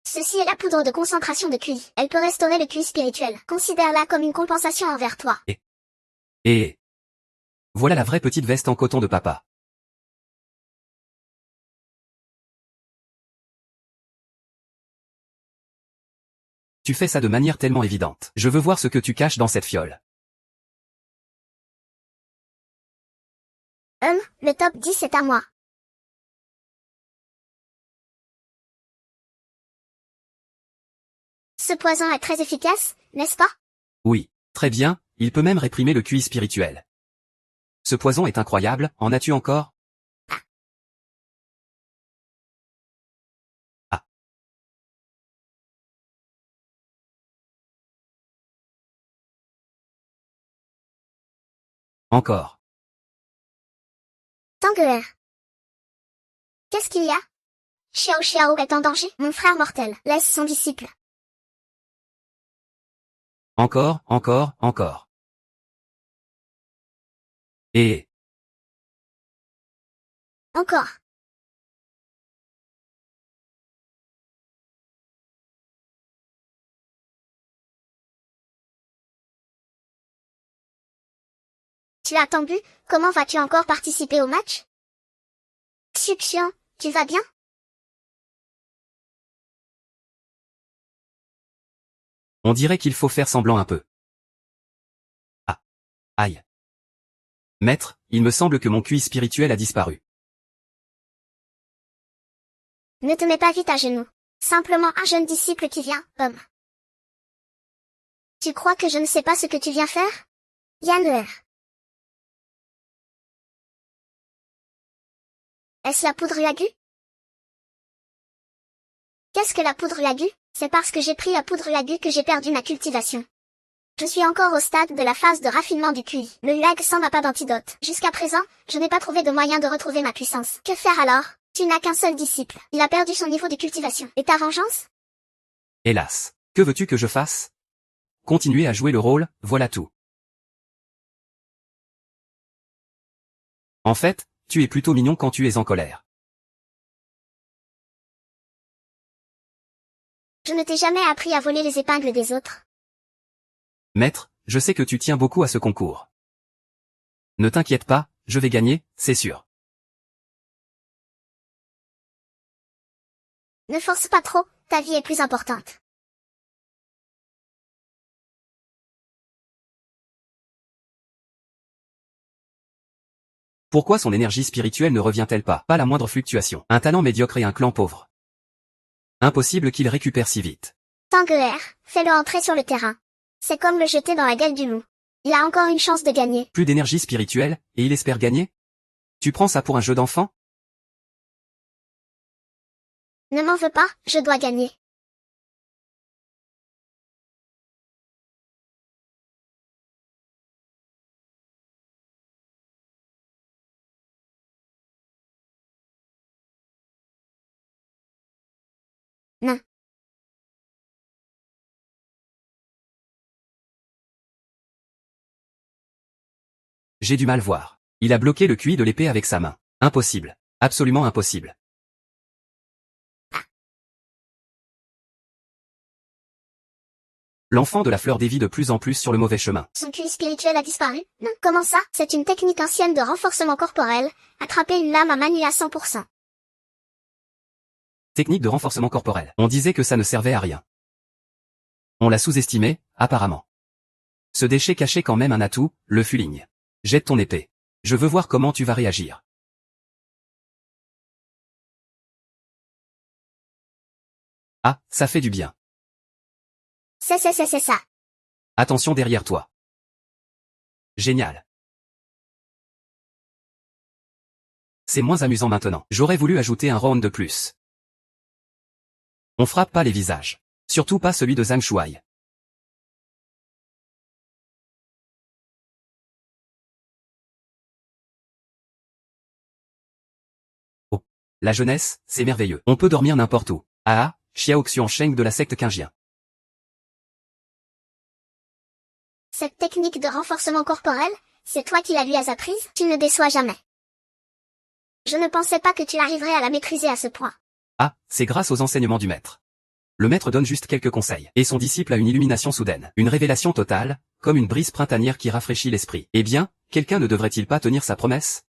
Ceci est la poudre de concentration de QI. Elle peut restaurer le QI spirituel. Considère-la comme une compensation envers toi. Et... Voilà la vraie petite veste en coton de papa. Tu fais ça de manière tellement évidente. Je veux voir ce que tu caches dans cette fiole. Le top 10 est à moi. Ce poison est très efficace, n'est-ce pas? Oui, très bien, il peut même réprimer le QI spirituel. Ce poison est incroyable, en as-tu encore? Ah. Encore. Tanguer. Qu'est-ce qu'il y a? Xiao Xiao est en danger. Mon frère mortel laisse son disciple. Encore, encore, encore. Et... Encore. Tu as tant bu, comment vas-tu encore participer au match? Xiao, tu vas bien? On dirait qu'il faut faire semblant un peu. Ah. Aïe. Maître, il me semble que mon QI spirituel a disparu. Ne te mets pas vite à genoux. Simplement un jeune disciple qui vient, homme. Tu crois que je ne sais pas ce que tu viens faire? Yanner. Est-ce la poudre Yagu? Qu'est-ce que la poudre Yagu? C'est parce que j'ai pris la poudre Yagu que j'ai perdu ma cultivation. Je suis encore au stade de la phase de raffinement du QI. Le YAG n'a pas d'antidote. Jusqu'à présent, je n'ai pas trouvé de moyen de retrouver ma puissance. Que faire alors? Tu n'as qu'un seul disciple. Il a perdu son niveau de cultivation. Et ta vengeance? Hélas. Que veux-tu que je fasse? Continuer à jouer le rôle, voilà tout. En fait, tu es plutôt mignon quand tu es en colère. Je ne t'ai jamais appris à voler les épingles des autres. Maître, je sais que tu tiens beaucoup à ce concours. Ne t'inquiète pas, je vais gagner, c'est sûr. Ne force pas trop, ta vie est plus importante. Pourquoi son énergie spirituelle ne revient-elle pas? Pas la moindre fluctuation. Un talent médiocre et un clan pauvre. Impossible qu'il récupère si vite. Tanguer, fais-le entrer sur le terrain. C'est comme le jeter dans la gueule du loup. Il a encore une chance de gagner. Plus d'énergie spirituelle, et il espère gagner? Tu prends ça pour un jeu d'enfant? Ne m'en veux pas, je dois gagner. Non. J'ai du mal voir. Il a bloqué le QI de l'épée avec sa main. Impossible. Absolument impossible. L'enfant de la fleur dévie de plus en plus sur le mauvais chemin. Son QI spirituel a disparu? Non. Comment ça? C'est une technique ancienne de renforcement corporel. Attraper une lame à manier à 100%. Technique de renforcement corporel. On disait que ça ne servait à rien. On l'a sous-estimé, apparemment. Ce déchet cachait quand même un atout, le fuling. Jette ton épée. Je veux voir comment tu vas réagir. Ah, ça fait du bien. C'est ça. Attention derrière toi. Génial. C'est moins amusant maintenant. J'aurais voulu ajouter un round de plus. On frappe pas les visages. Surtout pas celui de Zhang Shuai. Oh. La jeunesse, c'est merveilleux. On peut dormir n'importe où. Ah, Xiao Xuansheng de la secte Qingjian. Cette technique de renforcement corporel, c'est toi qui la lui as apprise? Tu ne déçois jamais. Je ne pensais pas que tu arriverais à la maîtriser à ce point. Ah, c'est grâce aux enseignements du maître. Le maître donne juste quelques conseils, et son disciple a une illumination soudaine, une révélation totale, comme une brise printanière qui rafraîchit l'esprit. Eh bien, quelqu'un ne devrait-il pas tenir sa promesse?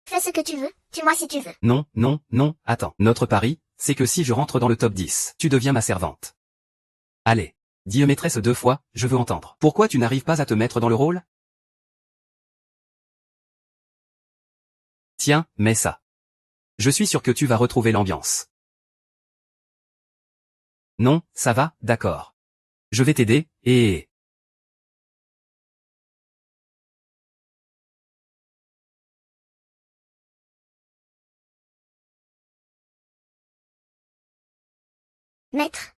Fais ce que tu veux, tue-moi si tu veux. Non, non, non, attends. Notre pari, c'est que si je rentre dans le top 10, tu deviens ma servante. Allez, dis maîtresse 2 fois, je veux entendre. Pourquoi tu n'arrives pas à te mettre dans le rôle? Tiens, mets ça. Je suis sûr que tu vas retrouver l'ambiance. Non, ça va, d'accord. Je vais t'aider, et... Maître.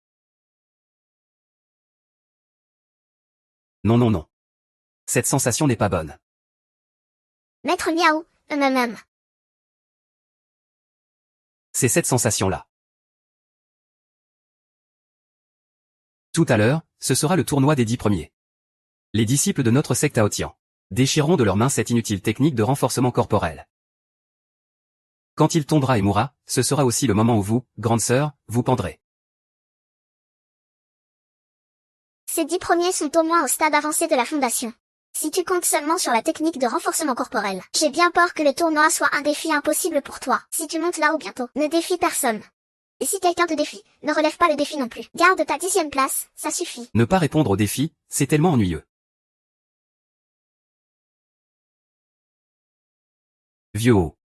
Non non non. Cette sensation n'est pas bonne. Maître miaou, hum. C'est cette sensation-là. Tout à l'heure, ce sera le tournoi des 10 premiers. Les disciples de notre secte Aotian déchireront de leurs mains cette inutile technique de renforcement corporel. Quand il tombera et mourra, ce sera aussi le moment où vous, grande sœur, vous pendrez. Ces 10 premiers sont au moins au stade avancé de la fondation. Si tu comptes seulement sur la technique de renforcement corporel, j'ai bien peur que le tournoi soit un défi impossible pour toi. Si tu montes là-haut bientôt, ne défie personne. Et si quelqu'un te défie, ne relève pas le défi non plus. Garde ta 10e place, ça suffit. Ne pas répondre au défi, c'est tellement ennuyeux. Vieux haut.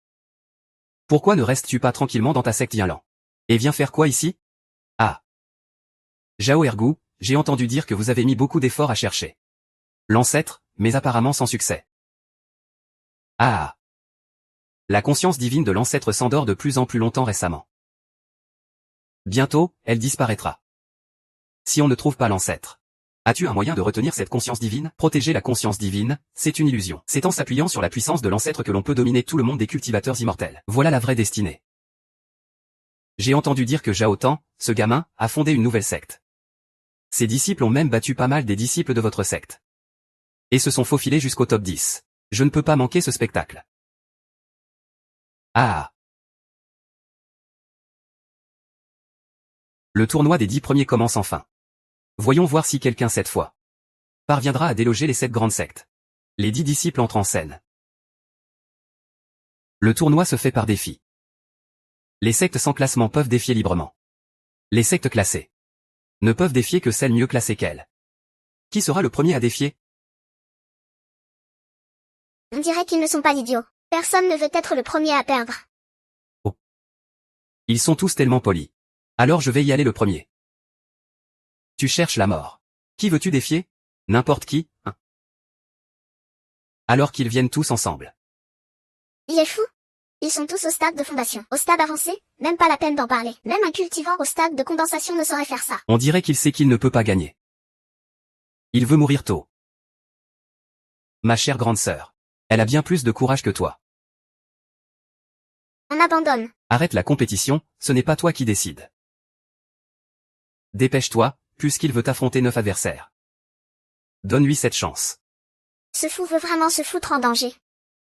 Pourquoi ne restes-tu pas tranquillement dans ta secte Yinlan? Et viens faire quoi ici? Ah. Zhao Ergu, j'ai entendu dire que vous avez mis beaucoup d'efforts à chercher l'ancêtre, mais apparemment sans succès. Ah. La conscience divine de l'ancêtre s'endort de plus en plus longtemps récemment. Bientôt, elle disparaîtra. Si on ne trouve pas l'ancêtre, as-tu un moyen de retenir cette conscience divine? Protéger la conscience divine, c'est une illusion. C'est en s'appuyant sur la puissance de l'ancêtre que l'on peut dominer tout le monde des cultivateurs immortels. Voilà la vraie destinée. J'ai entendu dire que Zhao Tan, ce gamin, a fondé une nouvelle secte. Ses disciples ont même battu pas mal des disciples de votre secte. Et se sont faufilés jusqu'au top 10. Je ne peux pas manquer ce spectacle. Ah. Le tournoi des 10 premiers commence enfin. Voyons voir si quelqu'un cette fois parviendra à déloger les 7 grandes sectes. Les 10 disciples entrent en scène. Le tournoi se fait par défi. Les sectes sans classement peuvent défier librement. Les sectes classées ne peuvent défier que celles mieux classées qu'elles. Qui sera le premier à défier? On dirait qu'ils ne sont pas idiots. Personne ne veut être le premier à perdre. Oh. Ils sont tous tellement polis. Alors je vais y aller le premier. Tu cherches la mort. Qui veux-tu défier? N'importe qui, hein. Alors qu'ils viennent tous ensemble. Il est fou. Ils sont tous au stade de fondation. Au stade avancé, même pas la peine d'en parler. Même un cultivore au stade de condensation ne saurait faire ça. On dirait qu'il sait qu'il ne peut pas gagner. Il veut mourir tôt. Ma chère grande sœur. Elle a bien plus de courage que toi. On abandonne. Arrête la compétition, ce n'est pas toi qui décides. Dépêche-toi, puisqu'il veut affronter 9 adversaires. Donne-lui cette chance. Ce fou veut vraiment se foutre en danger.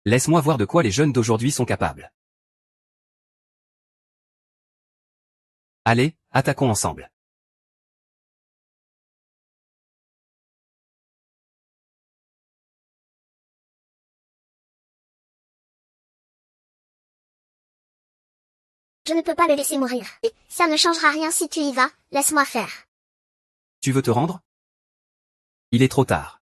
Laisse-moi voir de quoi les jeunes d'aujourd'hui sont capables. Allez, attaquons ensemble. Je ne peux pas le laisser mourir. Et ça ne changera rien si tu y vas, laisse-moi faire. Tu veux te rendre? Il est trop tard.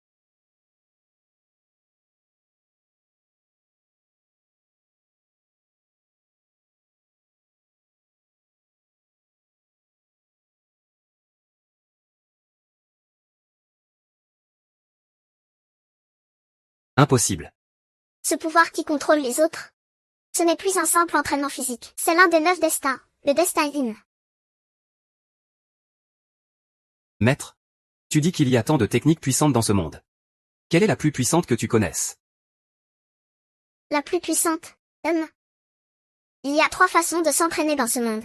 Impossible. Ce pouvoir qui contrôle les autres. Ce n'est plus un simple entraînement physique. C'est l'un des 9 destins, le destin Yin. Maître, tu dis qu'il y a tant de techniques puissantes dans ce monde. Quelle est la plus puissante que tu connaisses? La plus puissante. Il y a 3 façons de s'entraîner dans ce monde.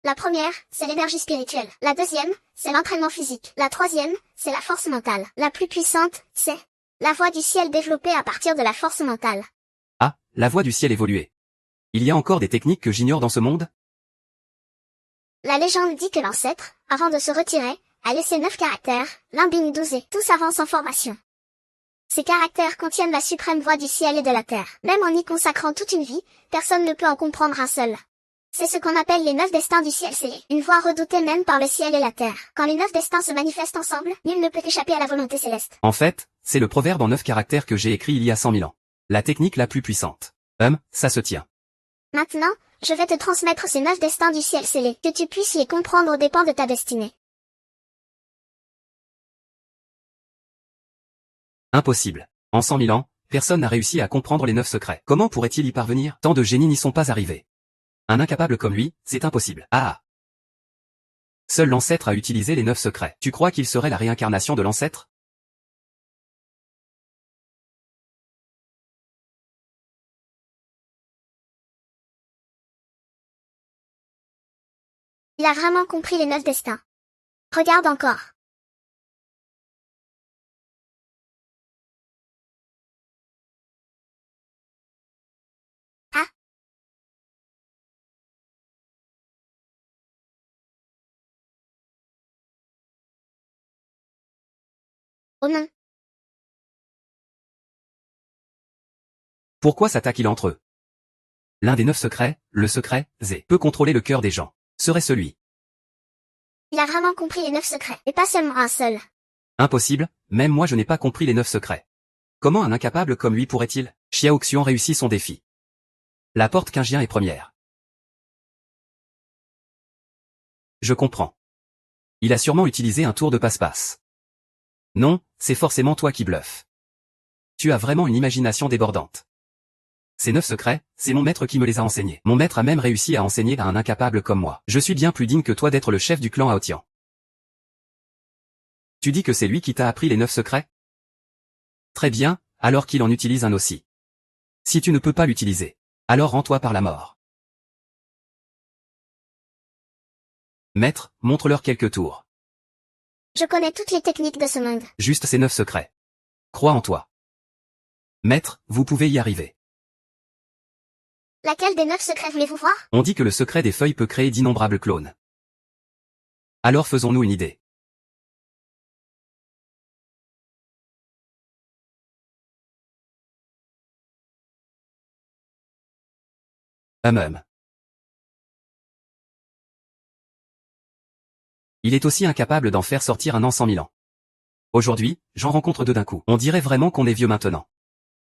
La première, c'est l'énergie spirituelle. La deuxième, c'est l'entraînement physique. La troisième, c'est la force mentale. La plus puissante, c'est la voie du ciel développée à partir de la force mentale. Ah, la voie du ciel évoluée. Il y a encore des techniques que j'ignore dans ce monde? La légende dit que l'ancêtre, avant de se retirer, a laissé 9 caractères, Limbing 12 et tous avancent en formation. Ces caractères contiennent la suprême voie du ciel et de la terre. Même en y consacrant toute une vie, personne ne peut en comprendre un seul. C'est ce qu'on appelle les 9 destins du ciel scellé. Une voie redoutée même par le ciel et la terre. Quand les 9 destins se manifestent ensemble, nul ne peut échapper à la volonté céleste. En fait, c'est le proverbe en 9 caractères que j'ai écrit il y a 100 000 ans. La technique la plus puissante. Ça se tient. Maintenant, je vais te transmettre ces 9 destins du ciel scellé. Que tu puisses les comprendre aux dépens de ta destinée. Impossible. En 100 000 ans, personne n'a réussi à comprendre les 9 secrets. Comment pourrait-il y parvenir? Tant de génies n'y sont pas arrivés. Un incapable comme lui, c'est impossible. Ah! Seul l'ancêtre a utilisé les 9 secrets. Tu crois qu'il serait la réincarnation de l'ancêtre? Il a vraiment compris les 9 destins. Regarde encore. Ah. Oh non. Pourquoi s'attaquent-ils entre eux? L'un des 9 secrets, le secret Z, peut contrôler le cœur des gens. Serait celui. Il a vraiment compris les 9 secrets, et pas seulement un seul. Impossible, même moi je n'ai pas compris les 9 secrets. Comment un incapable comme lui pourrait-il? Xiao Xian réussit son défi. La porte Qingjian est première. Je comprends. Il a sûrement utilisé un tour de passe-passe. Non, c'est forcément toi qui bluffes. Tu as vraiment une imagination débordante. Ces 9 secrets, c'est mon maître qui me les a enseignés. Mon maître a même réussi à enseigner à un incapable comme moi. Je suis bien plus digne que toi d'être le chef du clan Aotian. Tu dis que c'est lui qui t'a appris les 9 secrets? Très bien, alors qu'il en utilise un aussi. Si tu ne peux pas l'utiliser, alors rends-toi par la mort. Maître, montre-leur quelques tours. Je connais toutes les techniques de ce monde. Juste ces 9 secrets. Crois en toi. Maître, vous pouvez y arriver. Laquelle des 9 secrets voulez-vous voir? On dit que le secret des feuilles peut créer d'innombrables clones. Alors faisons-nous une idée. Il est aussi incapable d'en faire sortir un an 100 000 ans. Aujourd'hui, j'en rencontre 2 d'un coup. On dirait vraiment qu'on est vieux maintenant.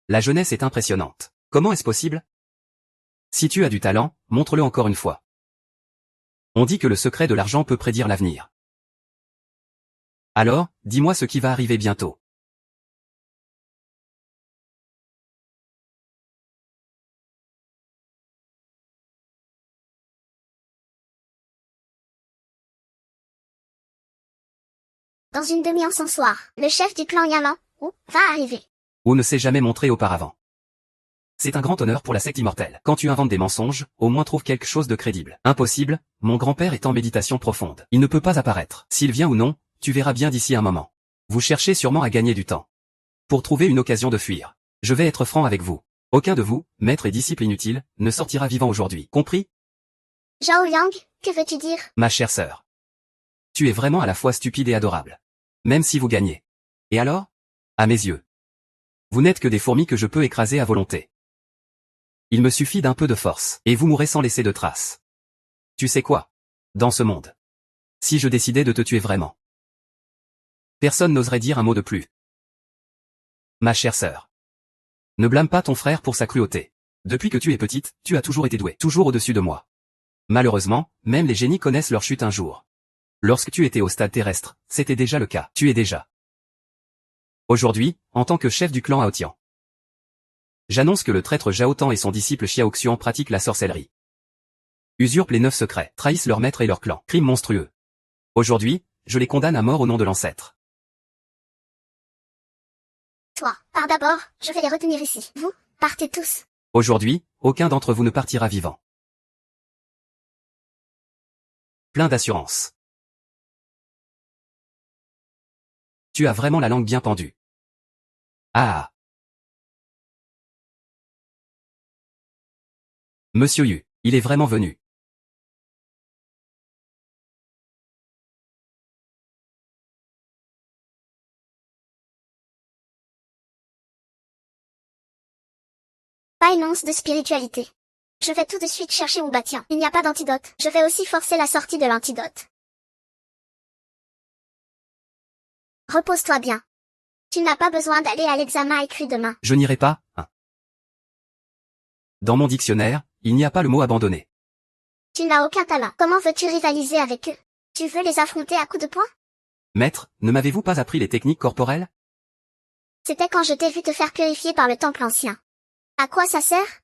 La jeunesse est impressionnante. Comment est-ce possible? Si tu as du talent, montre-le encore une fois. On dit que le secret de l'argent peut prédire l'avenir. Alors, dis-moi ce qui va arriver bientôt. Dans une demi-heure sans soir, le chef du clan Yaman, va arriver. Ou ne s'est jamais montré auparavant. C'est un grand honneur pour la secte immortelle. Quand tu inventes des mensonges, au moins trouve quelque chose de crédible. Impossible, mon grand-père est en méditation profonde. Il ne peut pas apparaître. S'il vient ou non, tu verras bien d'ici un moment. Vous cherchez sûrement à gagner du temps. Pour trouver une occasion de fuir. Je vais être franc avec vous. Aucun de vous, maître et disciple inutile, ne sortira vivant aujourd'hui. Compris? Zhao Liang, que veux-tu dire? Ma chère sœur. Tu es vraiment à la fois stupide et adorable. Même si vous gagnez. Et alors? À mes yeux. Vous n'êtes que des fourmis que je peux écraser à volonté. Il me suffit d'un peu de force, et vous mourrez sans laisser de traces. Tu sais quoi? Dans ce monde. Si je décidais de te tuer vraiment. Personne n'oserait dire un mot de plus. Ma chère sœur. Ne blâme pas ton frère pour sa cruauté. Depuis que tu es petite, tu as toujours été douée, toujours au-dessus de moi. Malheureusement, même les génies connaissent leur chute un jour. Lorsque tu étais au stade terrestre, c'était déjà le cas. Tu es déjà. Aujourd'hui, en tant que chef du clan Aotian. J'annonce que le traître Zhao Tan et son disciple Xiao Xian pratiquent la sorcellerie. Usurpent les 9 secrets, trahissent leur maître et leur clan. Crime monstrueux. Aujourd'hui, je les condamne à mort au nom de l'ancêtre. Toi, pars d'abord, je vais les retenir ici. Vous, partez tous. Aujourd'hui, aucun d'entre vous ne partira vivant. Plein d'assurance. Tu as vraiment la langue bien pendue. Ah. Monsieur Yu, il est vraiment venu. Pas une once de spiritualité. Je vais tout de suite chercher Wu Batian. Il n'y a pas d'antidote. Je vais aussi forcer la sortie de l'antidote. Repose-toi bien. Tu n'as pas besoin d'aller à l'examen écrit demain. Je n'irai pas, hein. Dans mon dictionnaire, il n'y a pas le mot abandonner. Tu n'as aucun talent. Comment veux-tu rivaliser avec eux? Tu veux les affronter à coups de poing? Maître, ne m'avez-vous pas appris les techniques corporelles? C'était quand je t'ai vu te faire purifier par le temple ancien. À quoi ça sert?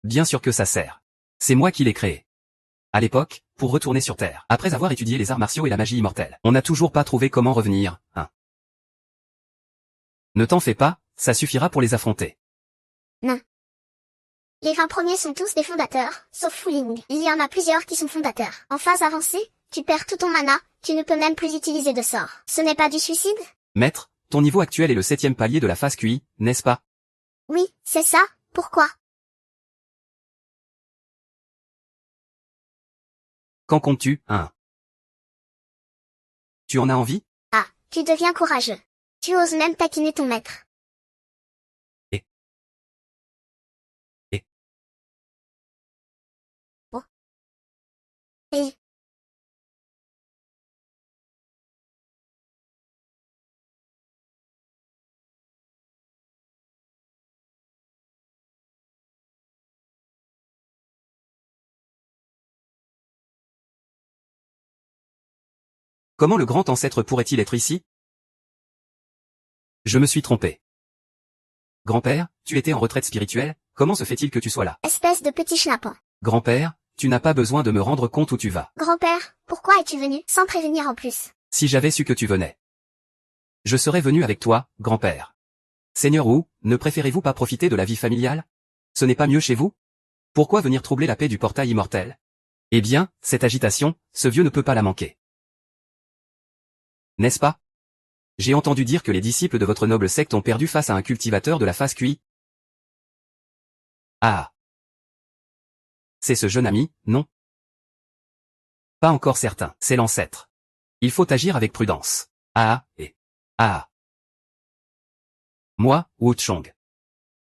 Bien sûr que ça sert. C'est moi qui l'ai créé. À l'époque, pour retourner sur Terre. Après avoir étudié les arts martiaux et la magie immortelle, on n'a toujours pas trouvé comment revenir, hein. Ne t'en fais pas, ça suffira pour les affronter. Non. Les 20 premiers sont tous des fondateurs, sauf Fuling. Il y en a plusieurs qui sont fondateurs. En phase avancée, tu perds tout ton mana, tu ne peux même plus utiliser de sort. Ce n'est pas du suicide? Maître, ton niveau actuel est le 7e palier de la phase QI, n'est-ce pas? Oui, c'est ça, pourquoi? Quand comptes-tu, hein? Tu en as envie? Ah, tu deviens courageux. Tu oses même taquiner ton maître. Et Oh. Et... Comment le grand ancêtre pourrait-il être ici? Je me suis trompé. Grand-père, tu étais en retraite spirituelle, comment se fait-il que tu sois là? Espèce de petit schnappant. Grand-père, tu n'as pas besoin de me rendre compte où tu vas. Grand-père, pourquoi es-tu venu, sans prévenir en plus? Si j'avais su que tu venais. Je serais venu avec toi, grand-père. Seigneur Wu, ne préférez-vous pas profiter de la vie familiale? Ce n'est pas mieux chez vous? Pourquoi venir troubler la paix du portail immortel? Eh bien, cette agitation, ce vieux ne peut pas la manquer. N'est-ce pas? J'ai entendu dire que les disciples de votre noble secte ont perdu face à un cultivateur de la phase QI. Ah. C'est ce jeune ami, non? Pas encore certain, c'est l'ancêtre. Il faut agir avec prudence. Ah, et... Ah. Moi, Wu Chong.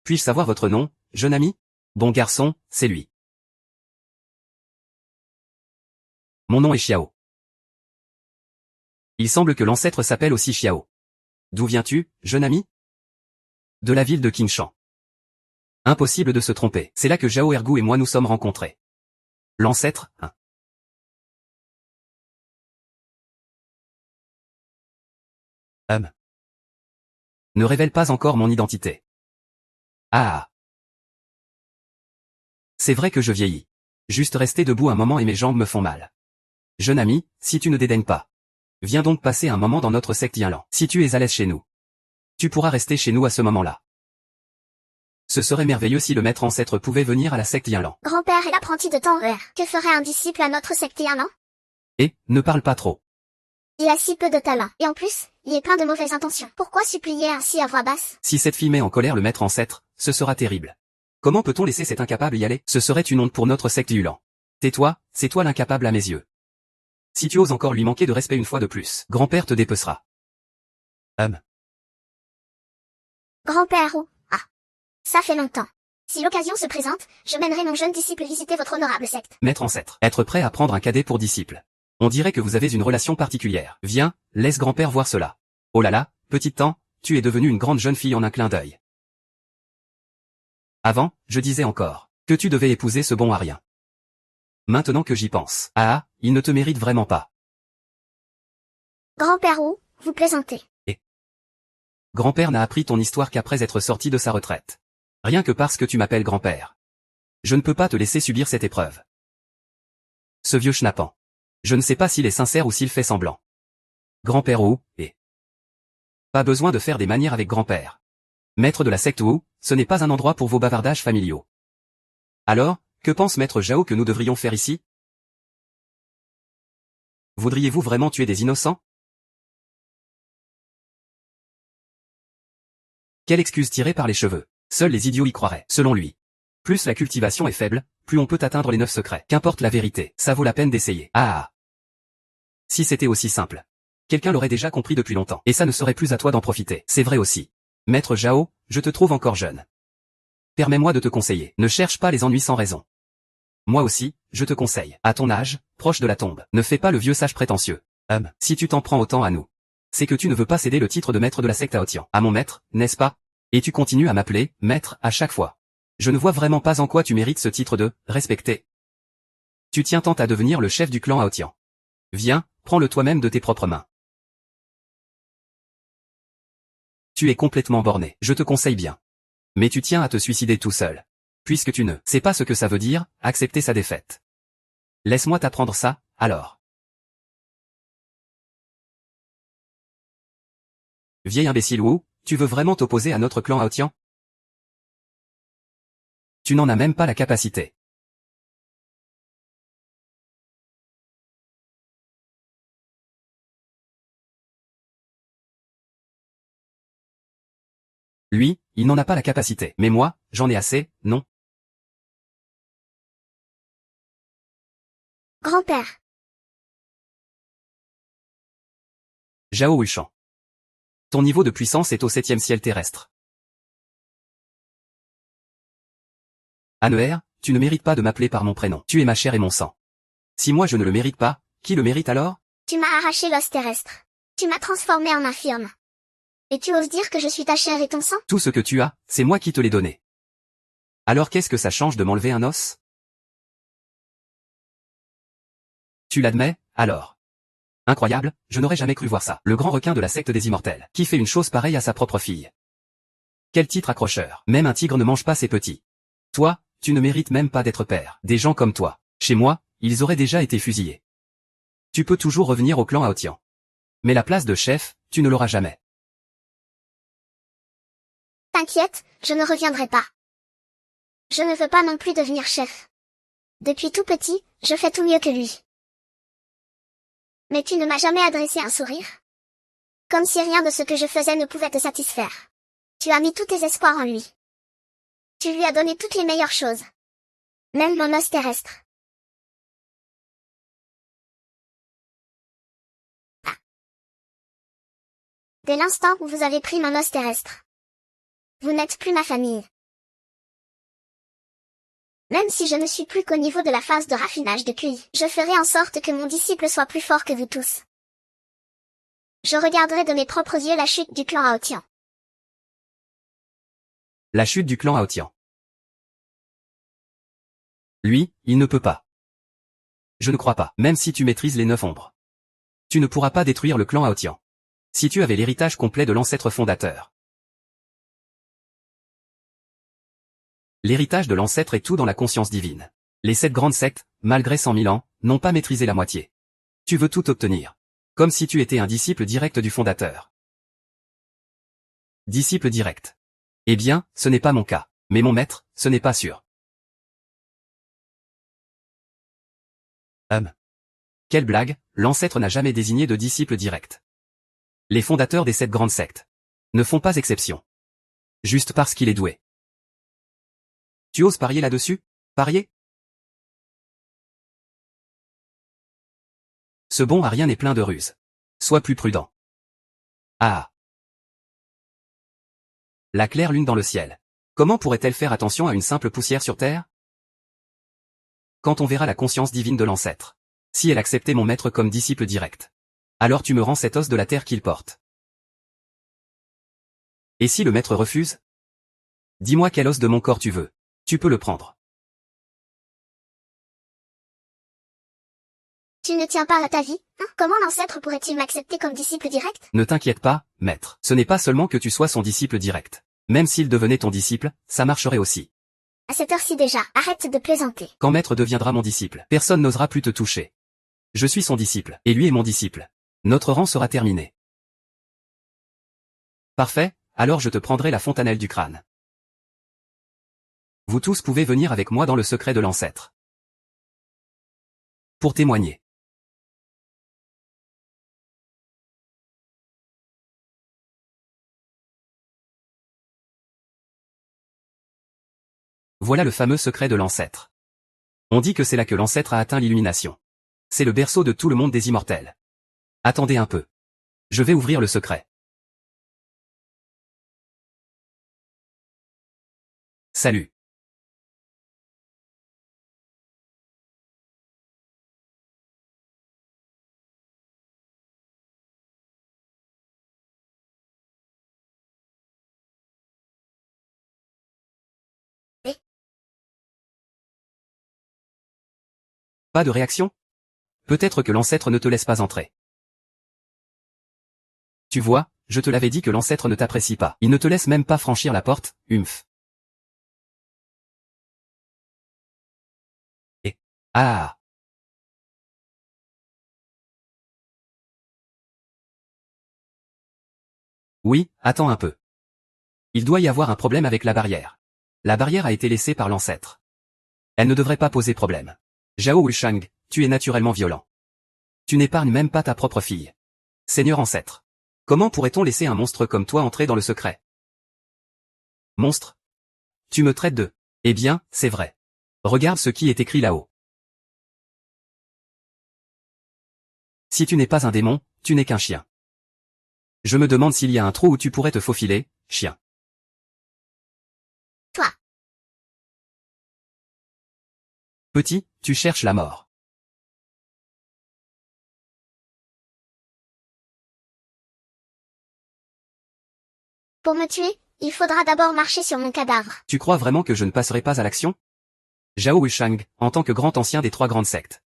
Puis-je savoir votre nom, jeune ami? Bon garçon, c'est lui. Mon nom est Xiao. Il semble que l'ancêtre s'appelle aussi Xiao. D'où viens-tu, jeune ami? De la ville de Qingshan. Impossible de se tromper, c'est là que Zhao Ergu et moi nous sommes rencontrés. L'ancêtre, hein. Ne révèle pas encore mon identité. Ah. C'est vrai que je vieillis. Juste rester debout un moment et mes jambes me font mal. Jeune ami, si tu ne dédaignes pas. Viens donc passer un moment dans notre secte Yinlan. Si tu es à l'aise chez nous, tu pourras rester chez nous à ce moment-là. Ce serait merveilleux si le maître ancêtre pouvait venir à la secte Yinlan. Grand-père est l'apprenti de Tanrer. Que ferait un disciple à notre secte Yinlan? Et, ne parle pas trop. Il a si peu de talent. Et en plus, il est plein de mauvaises intentions. Pourquoi supplier ainsi à voix basse? Si cette fille met en colère le maître ancêtre, ce sera terrible. Comment peut-on laisser cet incapable y aller? Ce serait une honte pour notre secte Yulan. Tais-toi, c'est toi l'incapable à mes yeux. Si tu oses encore lui manquer de respect une fois de plus, grand-père te dépecera. Grand-père ou... Ah. Ça fait longtemps. Si l'occasion se présente, je mènerai mon jeune disciple visiter votre honorable secte. Maître ancêtre, être prêt à prendre un cadet pour disciple. On dirait que vous avez une relation particulière. Viens, laisse grand-père voir cela. Oh là là, petit temps, tu es devenue une grande jeune fille en un clin d'œil. Avant, je disais encore que tu devais épouser ce bon à rien. Maintenant que j'y pense, ah, il ne te mérite vraiment pas. Grand-père ou, vous plaisantez. Et grand-père n'a appris ton histoire qu'après être sorti de sa retraite. Rien que parce que tu m'appelles grand-père. Je ne peux pas te laisser subir cette épreuve. Ce vieux schnappant. Je ne sais pas s'il est sincère ou s'il fait semblant. Grand-père Wu, et... Pas besoin de faire des manières avec grand-père. Maître de la secte Wu, ce n'est pas un endroit pour vos bavardages familiaux. Alors, que pense maître Zhao que nous devrions faire ici? Voudriez-vous vraiment tuer des innocents? Quelle excuse tirée par les cheveux? Seuls les idiots y croiraient, selon lui. Plus la cultivation est faible, plus on peut atteindre les 9 secrets. Qu'importe la vérité, ça vaut la peine d'essayer. Ah. Si c'était aussi simple. Quelqu'un l'aurait déjà compris depuis longtemps, et ça ne serait plus à toi d'en profiter. C'est vrai aussi. Maître Zhao, je te trouve encore jeune. Permets-moi de te conseiller. Ne cherche pas les ennuis sans raison. Moi aussi, je te conseille. À ton âge, proche de la tombe, ne fais pas le vieux sage prétentieux. Si tu t'en prends autant à nous, c'est que tu ne veux pas céder le titre de maître de la secte à Otian. À mon maître, n'est-ce pas? Et tu continues à m'appeler maître à chaque fois. Je ne vois vraiment pas en quoi tu mérites ce titre de respecté. Tu tiens tant à devenir le chef du clan Aotian. Viens, prends-le toi-même de tes propres mains. Tu es complètement borné, je te conseille bien. Mais tu tiens à te suicider tout seul. Puisque tu ne sais pas ce que ça veut dire, accepter sa défaite. Laisse-moi t'apprendre ça, alors. Vieil imbécile Wu, tu veux vraiment t'opposer à notre clan Aotian? Tu n'en as même pas la capacité. Lui, il n'en a pas la capacité. Mais moi, j'en ai assez, non? Grand-père. Zhao Wuchang. Ton niveau de puissance est au 7e ciel terrestre. Anne-Er, tu ne mérites pas de m'appeler par mon prénom. Tu es ma chair et mon sang. Si moi je ne le mérite pas, qui le mérite alors? Tu m'as arraché l'os terrestre. Tu m'as transformé en infirme. Et tu oses dire que je suis ta chair et ton sang? Tout ce que tu as, c'est moi qui te l'ai donné. Alors qu'est-ce que ça change de m'enlever un os? Tu l'admets, alors? Incroyable, je n'aurais jamais cru voir ça. Le grand requin de la secte des immortels, qui fait une chose pareille à sa propre fille. Quel titre accrocheur. Même un tigre ne mange pas ses petits. Toi, tu ne mérites même pas d'être père. Des gens comme toi, chez moi, ils auraient déjà été fusillés. Tu peux toujours revenir au clan Aotian. Mais la place de chef, tu ne l'auras jamais. T'inquiète, je ne reviendrai pas. Je ne veux pas non plus devenir chef. Depuis tout petit, je fais tout mieux que lui. Mais tu ne m'as jamais adressé un sourire. Comme si rien de ce que je faisais ne pouvait te satisfaire. Tu as mis tous tes espoirs en lui. Tu lui as donné toutes les meilleures choses. Même mon os terrestre. Ah. Dès l'instant où vous avez pris mon os terrestre. Vous n'êtes plus ma famille. Même si je ne suis plus qu'au niveau de la phase de raffinage de QI, je ferai en sorte que mon disciple soit plus fort que vous tous. Je regarderai de mes propres yeux la chute du clan Aotian. La chute du clan Aotian. Lui, il ne peut pas. Je ne crois pas, même si tu maîtrises les 9 ombres. Tu ne pourras pas détruire le clan Aotian. Si tu avais l'héritage complet de l'ancêtre fondateur. L'héritage de l'ancêtre est tout dans la conscience divine. Les 7 grandes sectes, malgré 100 000 ans, n'ont pas maîtrisé la moitié. Tu veux tout obtenir. Comme si tu étais un disciple direct du fondateur. Disciple direct. Eh bien, ce n'est pas mon cas. Mais mon maître, ce n'est pas sûr. Quelle blague, l'ancêtre n'a jamais désigné de disciple direct. Les fondateurs des 7 grandes sectes ne font pas exception. Juste parce qu'il est doué. Tu oses parier là-dessus? Parier? Ce bon à rien est plein de ruses. Sois plus prudent. Ah. La claire lune dans le ciel. Comment pourrait-elle faire attention à une simple poussière sur terre? Quand on verra la conscience divine de l'ancêtre. Si elle acceptait mon maître comme disciple direct. Alors tu me rends cet os de la terre qu'il porte. Et si le maître refuse? Dis-moi quel os de mon corps tu veux. Tu peux le prendre. Tu ne tiens pas à ta vie, hein? Comment l'ancêtre pourrait-il m'accepter comme disciple direct? Ne t'inquiète pas, maître. Ce n'est pas seulement que tu sois son disciple direct. Même s'il devenait ton disciple, ça marcherait aussi. À cette heure-ci déjà, arrête de plaisanter. Quand maître deviendra mon disciple, personne n'osera plus te toucher. Je suis son disciple, et lui est mon disciple. Notre rang sera terminé. Parfait, alors je te prendrai la fontanelle du crâne. Vous tous pouvez venir avec moi dans le secret de l'ancêtre. Pour témoigner. Voilà le fameux secret de l'ancêtre. On dit que c'est là que l'ancêtre a atteint l'illumination. C'est le berceau de tout le monde des immortels. Attendez un peu. Je vais ouvrir le secret. Salut. Eh? Pas de réaction? Peut-être que l'ancêtre ne te laisse pas entrer. Tu vois, je te l'avais dit que l'ancêtre ne t'apprécie pas. Il ne te laisse même pas franchir la porte, humph. Et... Ah. Oui, attends un peu. Il doit y avoir un problème avec la barrière. La barrière a été laissée par l'ancêtre. Elle ne devrait pas poser problème. Zhao Wushang, tu es naturellement violent. Tu n'épargnes même pas ta propre fille. Seigneur ancêtre. Comment pourrait-on laisser un monstre comme toi entrer dans le secret? Monstre? Tu me traites de... Eh bien, c'est vrai. Regarde ce qui est écrit là-haut. Si tu n'es pas un démon, tu n'es qu'un chien. Je me demande s'il y a un trou où tu pourrais te faufiler, chien. Toi. Petit, tu cherches la mort. Pour me tuer, il faudra d'abord marcher sur mon cadavre. Tu crois vraiment que je ne passerai pas à l'action? Zhao Wushang, en tant que grand ancien des 3 grandes sectes.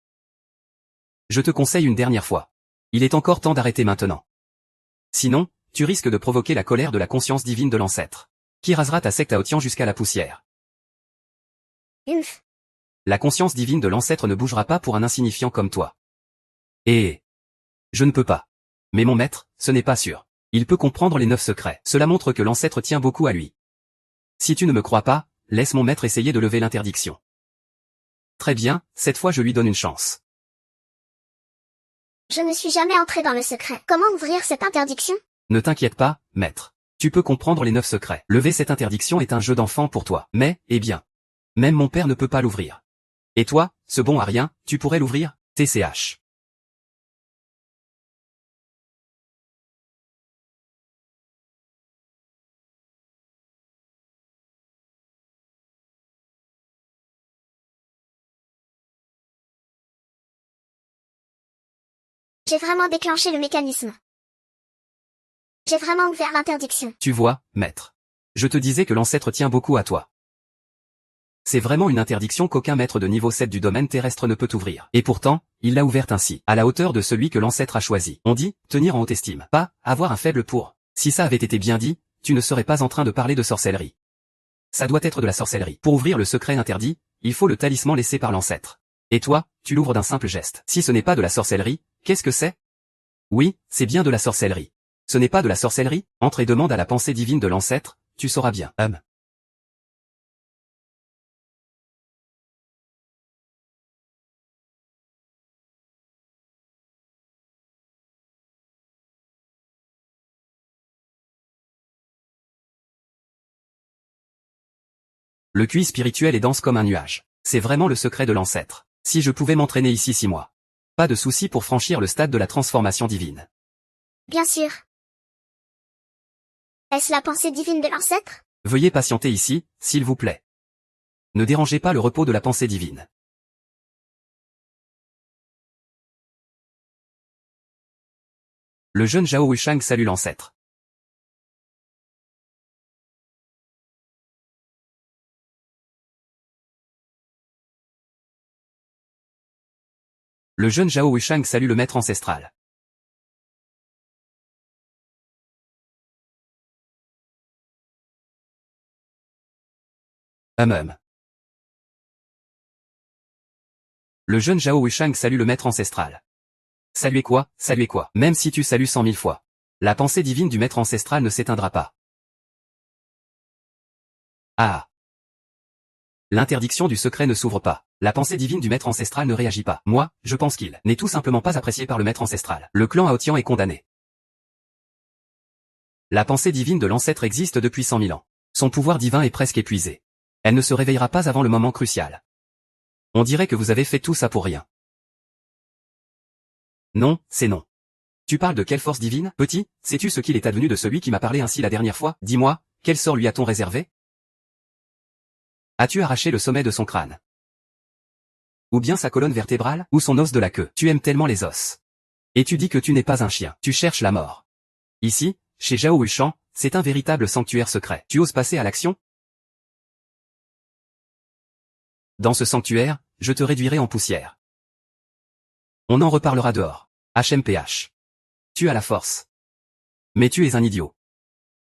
Je te conseille une dernière fois. Il est encore temps d'arrêter maintenant. Sinon, tu risques de provoquer la colère de la conscience divine de l'ancêtre, qui rasera ta secte à Otian jusqu'à la poussière. Umph. La conscience divine de l'ancêtre ne bougera pas pour un insignifiant comme toi. Et... Je ne peux pas. Mais mon maître, ce n'est pas sûr. Il peut comprendre les 9 secrets. Cela montre que l'ancêtre tient beaucoup à lui. Si tu ne me crois pas, laisse mon maître essayer de lever l'interdiction. Très bien, cette fois je lui donne une chance. Je ne suis jamais entré dans le secret. Comment ouvrir cette interdiction? Ne t'inquiète pas, maître. Tu peux comprendre les 9 secrets. Lever cette interdiction est un jeu d'enfant pour toi. Mais, eh bien, même mon père ne peut pas l'ouvrir. Et toi, ce bon à rien, tu pourrais l'ouvrir? TCH. J'ai vraiment déclenché le mécanisme. J'ai vraiment ouvert l'interdiction. Tu vois, maître. Je te disais que l'ancêtre tient beaucoup à toi. C'est vraiment une interdiction qu'aucun maître de niveau 7 du domaine terrestre ne peut ouvrir. Et pourtant, il l'a ouverte ainsi, à la hauteur de celui que l'ancêtre a choisi. On dit, tenir en haute estime, pas, avoir un faible pour. Si ça avait été bien dit, tu ne serais pas en train de parler de sorcellerie. Ça doit être de la sorcellerie. Pour ouvrir le secret interdit, il faut le talisman laissé par l'ancêtre. Et toi, tu l'ouvres d'un simple geste. Si ce n'est pas de la sorcellerie, qu'est-ce que c'est? Oui, c'est bien de la sorcellerie. Ce n'est pas de la sorcellerie? Entre et demande à la pensée divine de l'ancêtre, tu sauras bien. Le QI spirituel est dense comme un nuage. C'est vraiment le secret de l'ancêtre. Si je pouvais m'entraîner ici 6 mois. Pas de souci pour franchir le stade de la transformation divine. Bien sûr. Est-ce la pensée divine de l'ancêtre? Veuillez patienter ici, s'il vous plaît. Ne dérangez pas le repos de la pensée divine. Le jeune Zhao Wushang salue l'ancêtre. Le jeune Zhao Wushang salue le maître ancestral. Le jeune Zhao Wushang salue le maître ancestral. Saluer quoi? Saluer quoi? Même si tu salues 100 000 fois. La pensée divine du maître ancestral ne s'éteindra pas. Ah. L'interdiction du secret ne s'ouvre pas. La pensée divine du maître ancestral ne réagit pas. Moi, je pense qu'il n'est tout simplement pas apprécié par le maître ancestral. Le clan Aotian est condamné. La pensée divine de l'ancêtre existe depuis 100 000 ans. Son pouvoir divin est presque épuisé. Elle ne se réveillera pas avant le moment crucial. On dirait que vous avez fait tout ça pour rien. Non, c'est non. Tu parles de quelle force divine? Petit, sais-tu ce qu'il est advenu de celui qui m'a parlé ainsi la dernière fois? Dis-moi, quel sort lui a-t-on réservé? As-tu arraché le sommet de son crâne? Ou bien sa colonne vertébrale? Ou son os de la queue? Tu aimes tellement les os. Et tu dis que tu n'es pas un chien. Tu cherches la mort. Ici, chez Zhao Wushang, c'est un véritable sanctuaire secret. Tu oses passer à l'action? Dans ce sanctuaire, je te réduirai en poussière. On en reparlera dehors. HMPH. Tu as la force. Mais tu es un idiot.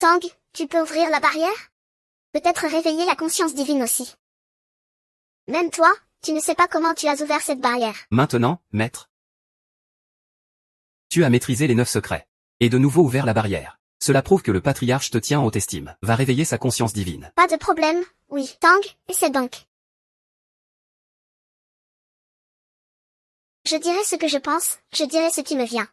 Tang, tu peux ouvrir la barrière? Peut-être réveiller la conscience divine aussi. Même toi, tu ne sais pas comment tu as ouvert cette barrière. Maintenant, maître. Tu as maîtrisé les 9 secrets. Et de nouveau ouvert la barrière. Cela prouve que le patriarche te tient en haute estime, va réveiller sa conscience divine. Pas de problème, oui. Tang, et c'est donc. Je dirai ce que je pense, je dirai ce qui me vient.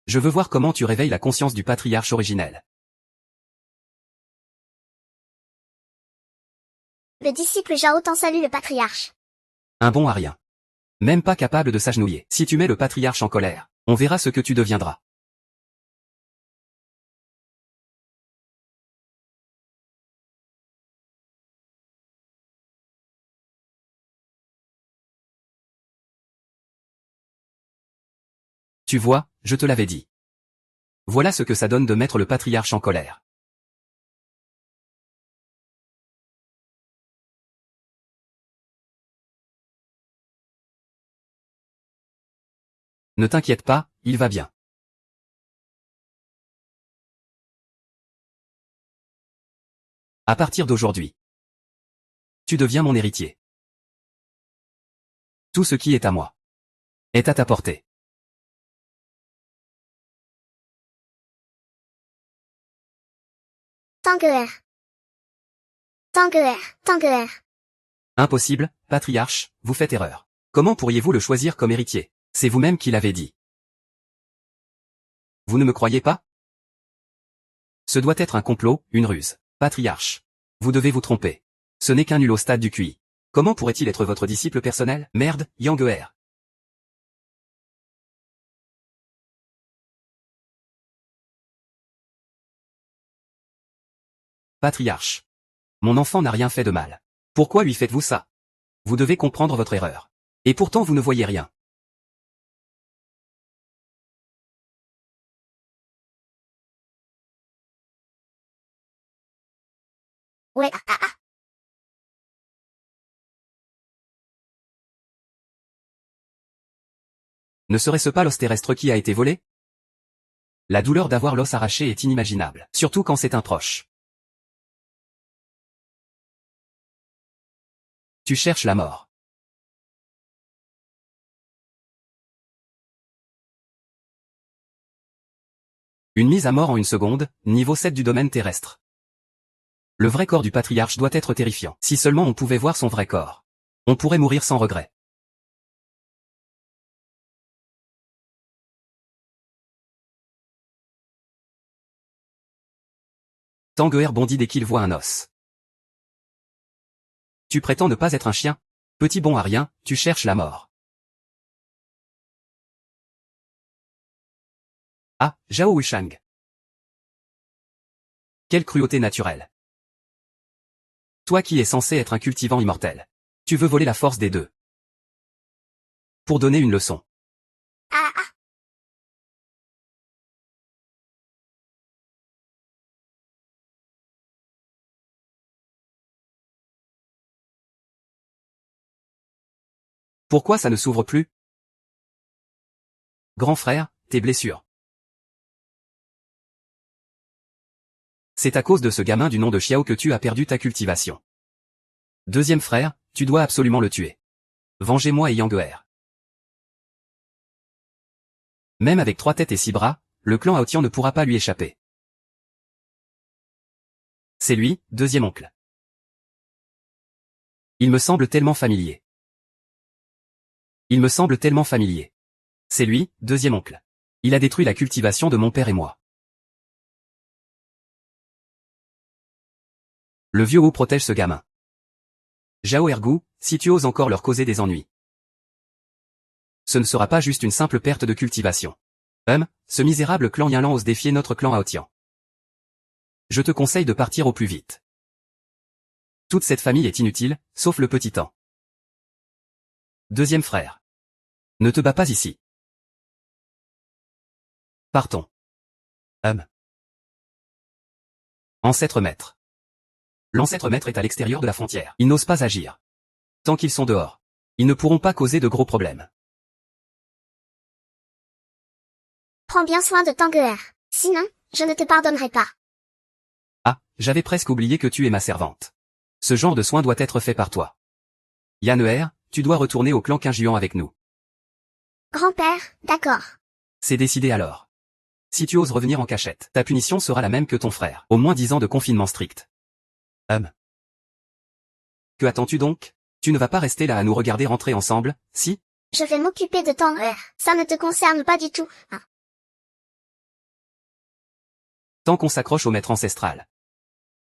Je veux voir comment tu réveilles la conscience du patriarche originel. Le disciple Zhao Tang salue le patriarche. Un bon à rien. Même pas capable de s'agenouiller. Si tu mets le patriarche en colère, on verra ce que tu deviendras. Tu vois, je te l'avais dit. Voilà ce que ça donne de mettre le patriarche en colère. Ne t'inquiète pas, il va bien. À partir d'aujourd'hui, tu deviens mon héritier. Tout ce qui est à moi est à ta portée. Tanguer. Tanguer, Tanguer. Impossible, patriarche, vous faites erreur. Comment pourriez-vous le choisir comme héritier? C'est vous-même qui l'avez dit. Vous ne me croyez pas? Ce doit être un complot, une ruse. Patriarche. Vous devez vous tromper. Ce n'est qu'un nul au stade du QI. Comment pourrait-il être votre disciple personnel? Merde, Yang. Patriarche. Mon enfant n'a rien fait de mal. Pourquoi lui faites-vous ça? Vous devez comprendre votre erreur. Et pourtant vous ne voyez rien. Ouais, Ne serait-ce pas l'os terrestre qui a été volé? La douleur d'avoir l'os arraché est inimaginable, surtout quand c'est un proche. Tu cherches la mort. Une mise à mort en une seconde, niveau 7 du domaine terrestre. Le vrai corps du patriarche doit être terrifiant. Si seulement on pouvait voir son vrai corps. On pourrait mourir sans regret. Tanguer bondit dès qu'il voit un os. Tu prétends ne pas être un chien? Petit bon à rien, tu cherches la mort. Ah, Zhao Wushang. Quelle cruauté naturelle. Toi qui es censé être un cultivant immortel. Tu veux voler la force des deux. Pour donner une leçon. ah. Pourquoi ça ne s'ouvre plus? Grand frère, tes blessures. C'est à cause de ce gamin du nom de Xiao que tu as perdu ta cultivation. Deuxième frère, tu dois absolument le tuer. Vengez-moi et Yang. Même avec 3 têtes et 6 bras, le clan Aotian ne pourra pas lui échapper. C'est lui, deuxième oncle. Il me semble tellement familier. Il me semble tellement familier. C'est lui, deuxième oncle. Il a détruit la cultivation de mon père et moi. Le vieux Wu protège ce gamin. Zhao Ergu, si tu oses encore leur causer des ennuis. Ce ne sera pas juste une simple perte de cultivation. Ce misérable clan Yinlan ose défier notre clan Aotian. Je te conseille de partir au plus vite. Toute cette famille est inutile, sauf le petit temps. Deuxième frère. Ne te bats pas ici. Partons. Ancêtre maître. L'ancêtre maître est à l'extérieur de la frontière. Ils n'osent pas agir. Tant qu'ils sont dehors, ils ne pourront pas causer de gros problèmes. Prends bien soin de Tanguer. Sinon, je ne te pardonnerai pas. Ah, j'avais presque oublié que tu es ma servante. Ce genre de soin doit être fait par toi. Yan'er, tu dois retourner au clan Qingjuan avec nous. Grand-père, d'accord. C'est décidé alors. Si tu oses revenir en cachette, ta punition sera la même que ton frère. Au moins 10 ans de confinement strict. Que attends-tu donc? Tu ne vas pas rester là à nous regarder rentrer ensemble, si? Je vais m'occuper de Tangler. Ça ne te concerne pas du tout, hein. Tant qu'on s'accroche au maître ancestral.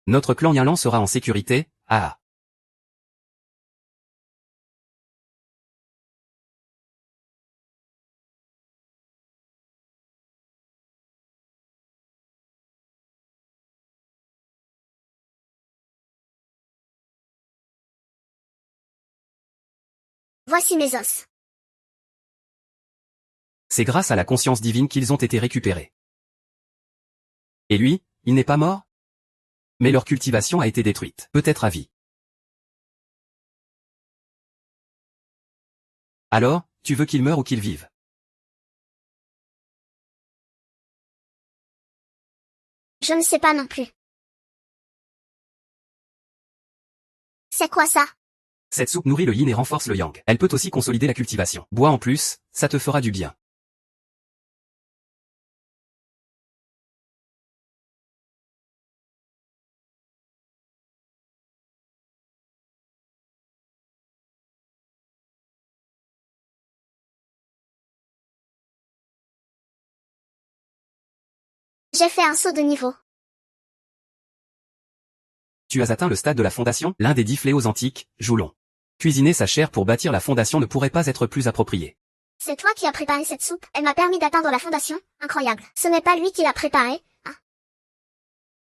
Notre clan Yinlan sera en sécurité, ah. Voici mes os. C'est grâce à la conscience divine qu'ils ont été récupérés. Et lui, il n'est pas mort? Mais leur cultivation a été détruite, peut-être à vie. Alors, tu veux qu'ils meurent ou qu'ils vivent? Je ne sais pas non plus. C'est quoi ça? Cette soupe nourrit le yin et renforce le yang. Elle peut aussi consolider la cultivation. Bois en plus, ça te fera du bien. J'ai fait un saut de niveau. Tu as atteint le stade de la fondation, l'un des 10 fléaux antiques, Joulon. Cuisiner sa chair pour bâtir la fondation ne pourrait pas être plus approprié. C'est toi qui as préparé cette soupe. Elle m'a permis d'atteindre la fondation. Incroyable. Ce n'est pas lui qui l'a préparée, hein.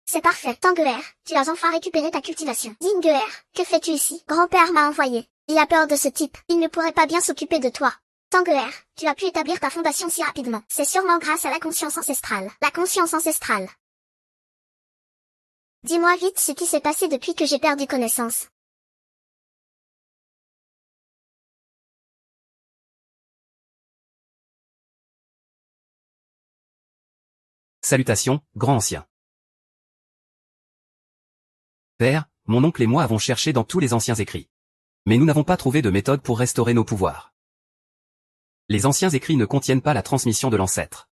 C'est parfait. Tangler, tu as enfin récupéré ta cultivation. Dingler, que fais-tu ici? Grand-père m'a envoyé. Il a peur de ce type. Il ne pourrait pas bien s'occuper de toi. Tangler, tu as pu établir ta fondation si rapidement. C'est sûrement grâce à la conscience ancestrale. La conscience ancestrale. Dis-moi vite ce qui s'est passé depuis que j'ai perdu connaissance. Salutations, grand ancien. Père, mon oncle et moi avons cherché dans tous les anciens écrits. Mais nous n'avons pas trouvé de méthode pour restaurer nos pouvoirs. Les anciens écrits ne contiennent pas la transmission de l'ancêtre.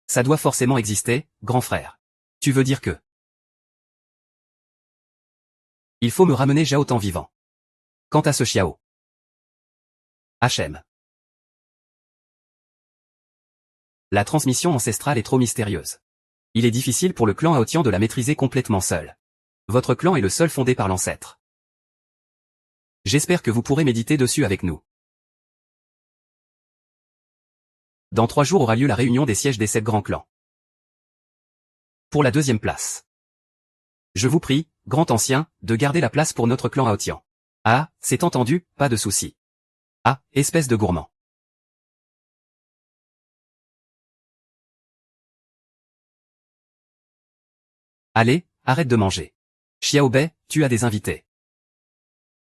Ça doit forcément exister, grand frère. Tu veux dire que... Il faut me ramener Zhao Tan vivant. Quant à ce Xiao. HM. La transmission ancestrale est trop mystérieuse. Il est difficile pour le clan Aotian de la maîtriser complètement seul. Votre clan est le seul fondé par l'ancêtre. J'espère que vous pourrez méditer dessus avec nous. Dans 3 jours aura lieu la réunion des sièges des 7 grands clans. Pour la 2e place. Je vous prie, grand ancien, de garder la place pour notre clan Aotian. Ah, c'est entendu, pas de souci. Ah, espèce de gourmand. Allez, arrête de manger. Xiao Bei, tu as des invités.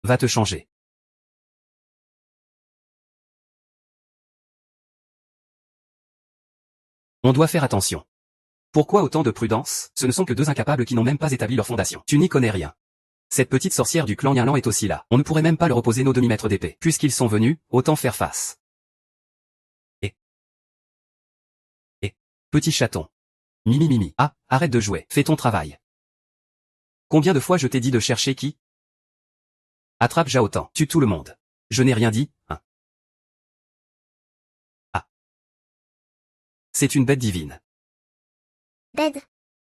Va te changer. On doit faire attention. Pourquoi autant de prudence? Ce ne sont que 2 incapables qui n'ont même pas établi leur fondation. Tu n'y connais rien. Cette petite sorcière du clan Yinlan est aussi là. On ne pourrait même pas leur opposer nos demi-mètres d'épée. Puisqu'ils sont venus, autant faire face. Et, petit chaton. Mimi Mimi. Ah, arrête de jouer. Fais ton travail. Combien de fois je t'ai dit de chercher qui? Attrape Zhao Tan. Tue tout le monde. Je n'ai rien dit, hein. Ah. C'est une bête divine. Bed.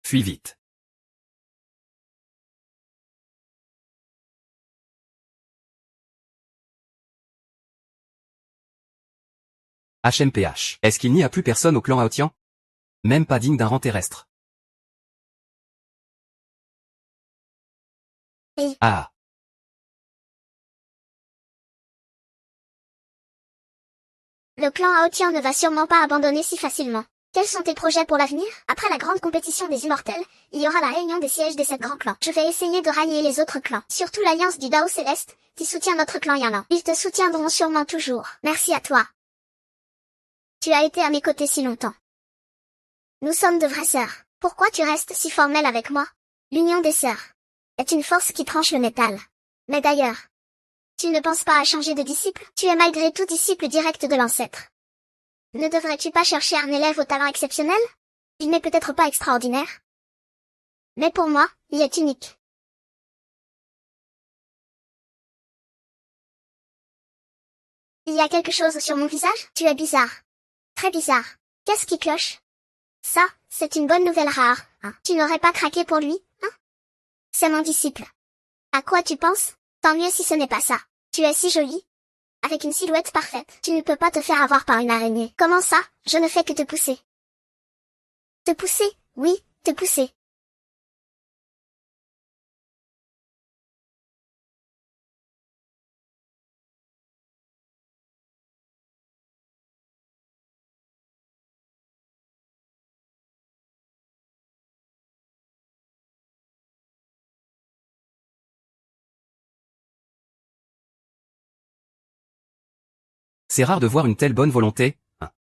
Fuis vite. HMPH. Est-ce qu'il n'y a plus personne au clan Aotian? Même pas digne d'un rang terrestre. Et... Ah. Le clan Aotian ne va sûrement pas abandonner si facilement. Quels sont tes projets pour l'avenir? Après la grande compétition des immortels, il y aura la réunion des sièges des 7 grands clans. Je vais essayer de rallier les autres clans, surtout l'alliance du Dao Céleste, qui soutient notre clan Yinlan. Ils te soutiendront sûrement toujours. Merci à toi. Tu as été à mes côtés si longtemps. Nous sommes de vraies sœurs. Pourquoi tu restes si formel avec moi? L'union des sœurs est une force qui tranche le métal. Mais d'ailleurs, tu ne penses pas à changer de disciple? Tu es malgré tout disciple direct de l'ancêtre. Ne devrais-tu pas chercher un élève au talent exceptionnel? Il n'est peut-être pas extraordinaire. Mais pour moi, il est unique. Il y a quelque chose sur mon visage? Tu es bizarre. Très bizarre. Qu'est-ce qui cloche? Ça, c'est une bonne nouvelle rare, hein. Tu n'aurais pas craqué pour lui, hein? C'est mon disciple. À quoi tu penses? Tant mieux si ce n'est pas ça. Tu es si jolie. Avec une silhouette parfaite. Tu ne peux pas te faire avoir par une araignée. Comment ça? Je ne fais que te pousser. Te pousser? Oui, te pousser. C'est rare de voir une telle bonne volonté, hein.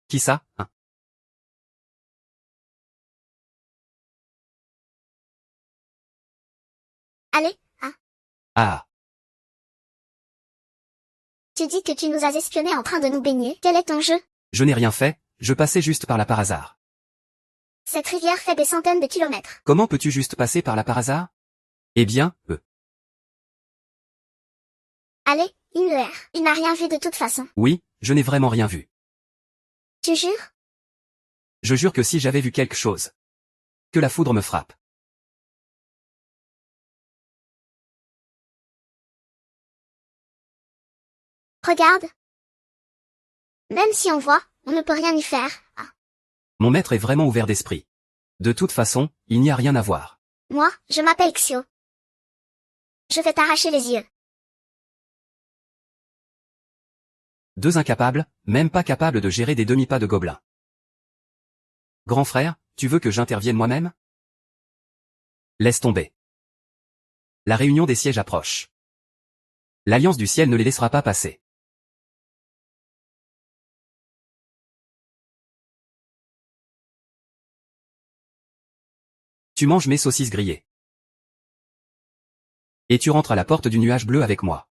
Qui ça, hein? Allez, hein? Ah. Tu dis que tu nous as espionnés en train de nous baigner. Quel est ton jeu? Je n'ai rien fait, je passais juste par là par hasard. Cette rivière fait des centaines de kilomètres. Comment peux-tu juste passer par là par hasard? Eh bien, Allez, il le erre. Il n'a rien vu de toute façon. oui, je n'ai vraiment rien vu. Tu jures? Je jure que si j'avais vu quelque chose. Que la foudre me frappe. Regarde. Même si on voit, on ne peut rien y faire. Ah. Mon maître est vraiment ouvert d'esprit. De toute façon, il n'y a rien à voir. Moi, je m'appelle Xio. Je vais t'arracher les yeux. Deux incapables, même pas capables de gérer des demi-pas de gobelins. Grand frère, tu veux que j'intervienne moi-même? Laisse tomber. La réunion des sièges approche. L'Alliance du ciel ne les laissera pas passer. Tu manges mes saucisses grillées. Et tu rentres à la porte du nuage bleu avec moi.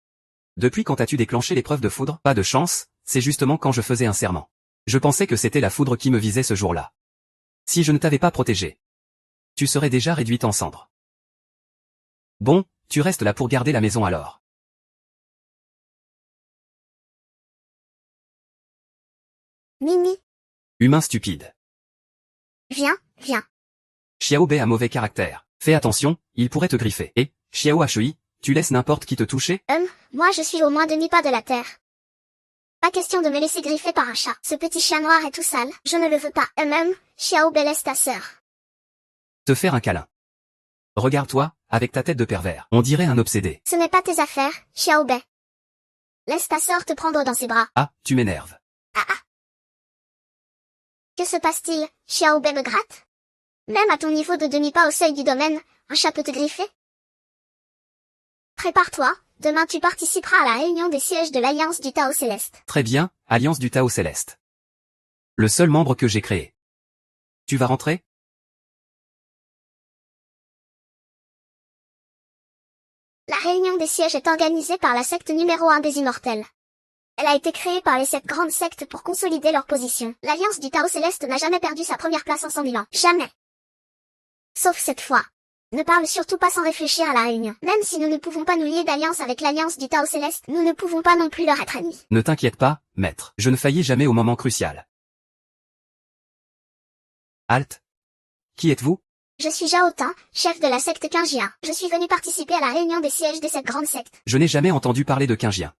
Depuis quand as-tu déclenché l'épreuve de foudre? Pas de chance, c'est justement quand je faisais un serment. Je pensais que c'était la foudre qui me visait ce jour-là. Si je ne t'avais pas protégé, tu serais déjà réduite en cendres. Bon, tu restes là pour garder la maison alors. Mimi, Humain stupide. viens, viens. Xiao Bei a mauvais caractère. Fais attention, il pourrait te griffer. Et, Xiao Hui, tu laisses n'importe qui te toucher? Moi je suis au moins demi-pas de la terre. Pas question de me laisser griffer par un chat. Ce petit chien noir est tout sale. Je ne le veux pas. Xiao Bei laisse ta sœur. Te faire un câlin. Regarde-toi, avec ta tête de pervers. On dirait un obsédé. Ce n'est pas tes affaires, Xiao Bei. Laisse ta sœur te prendre dans ses bras. Ah, tu m'énerves. Ah ah. Que se passe-t-il? Xiao Bei me gratte? Même à ton niveau de demi-pas au seuil du domaine, un chat peut te griffer? Prépare-toi, demain tu participeras à la réunion des sièges de l'Alliance du Tao Céleste. Très bien, Alliance du Tao Céleste. Le seul membre que j'ai créé. Tu vas rentrer? La réunion des sièges est organisée par la secte numéro 1 des Immortels. Elle a été créée par les 7 grandes sectes pour consolider leur position. L'Alliance du Tao Céleste n'a jamais perdu sa première place en 100 000 ans. Jamais. Sauf cette fois. Ne parle surtout pas sans réfléchir à la réunion. Même si nous ne pouvons pas nous lier d'alliance avec l'Alliance du Tao Céleste, nous ne pouvons pas non plus leur être amis. Ne t'inquiète pas, maître. Je ne faillis jamais au moment crucial. Halt. Qui êtes-vous? Je suis Zhao Tin, chef de la secte Qingjia. Je suis venu participer à la réunion des sièges de cette grande secte. Je n'ai jamais entendu parler de Qingjien.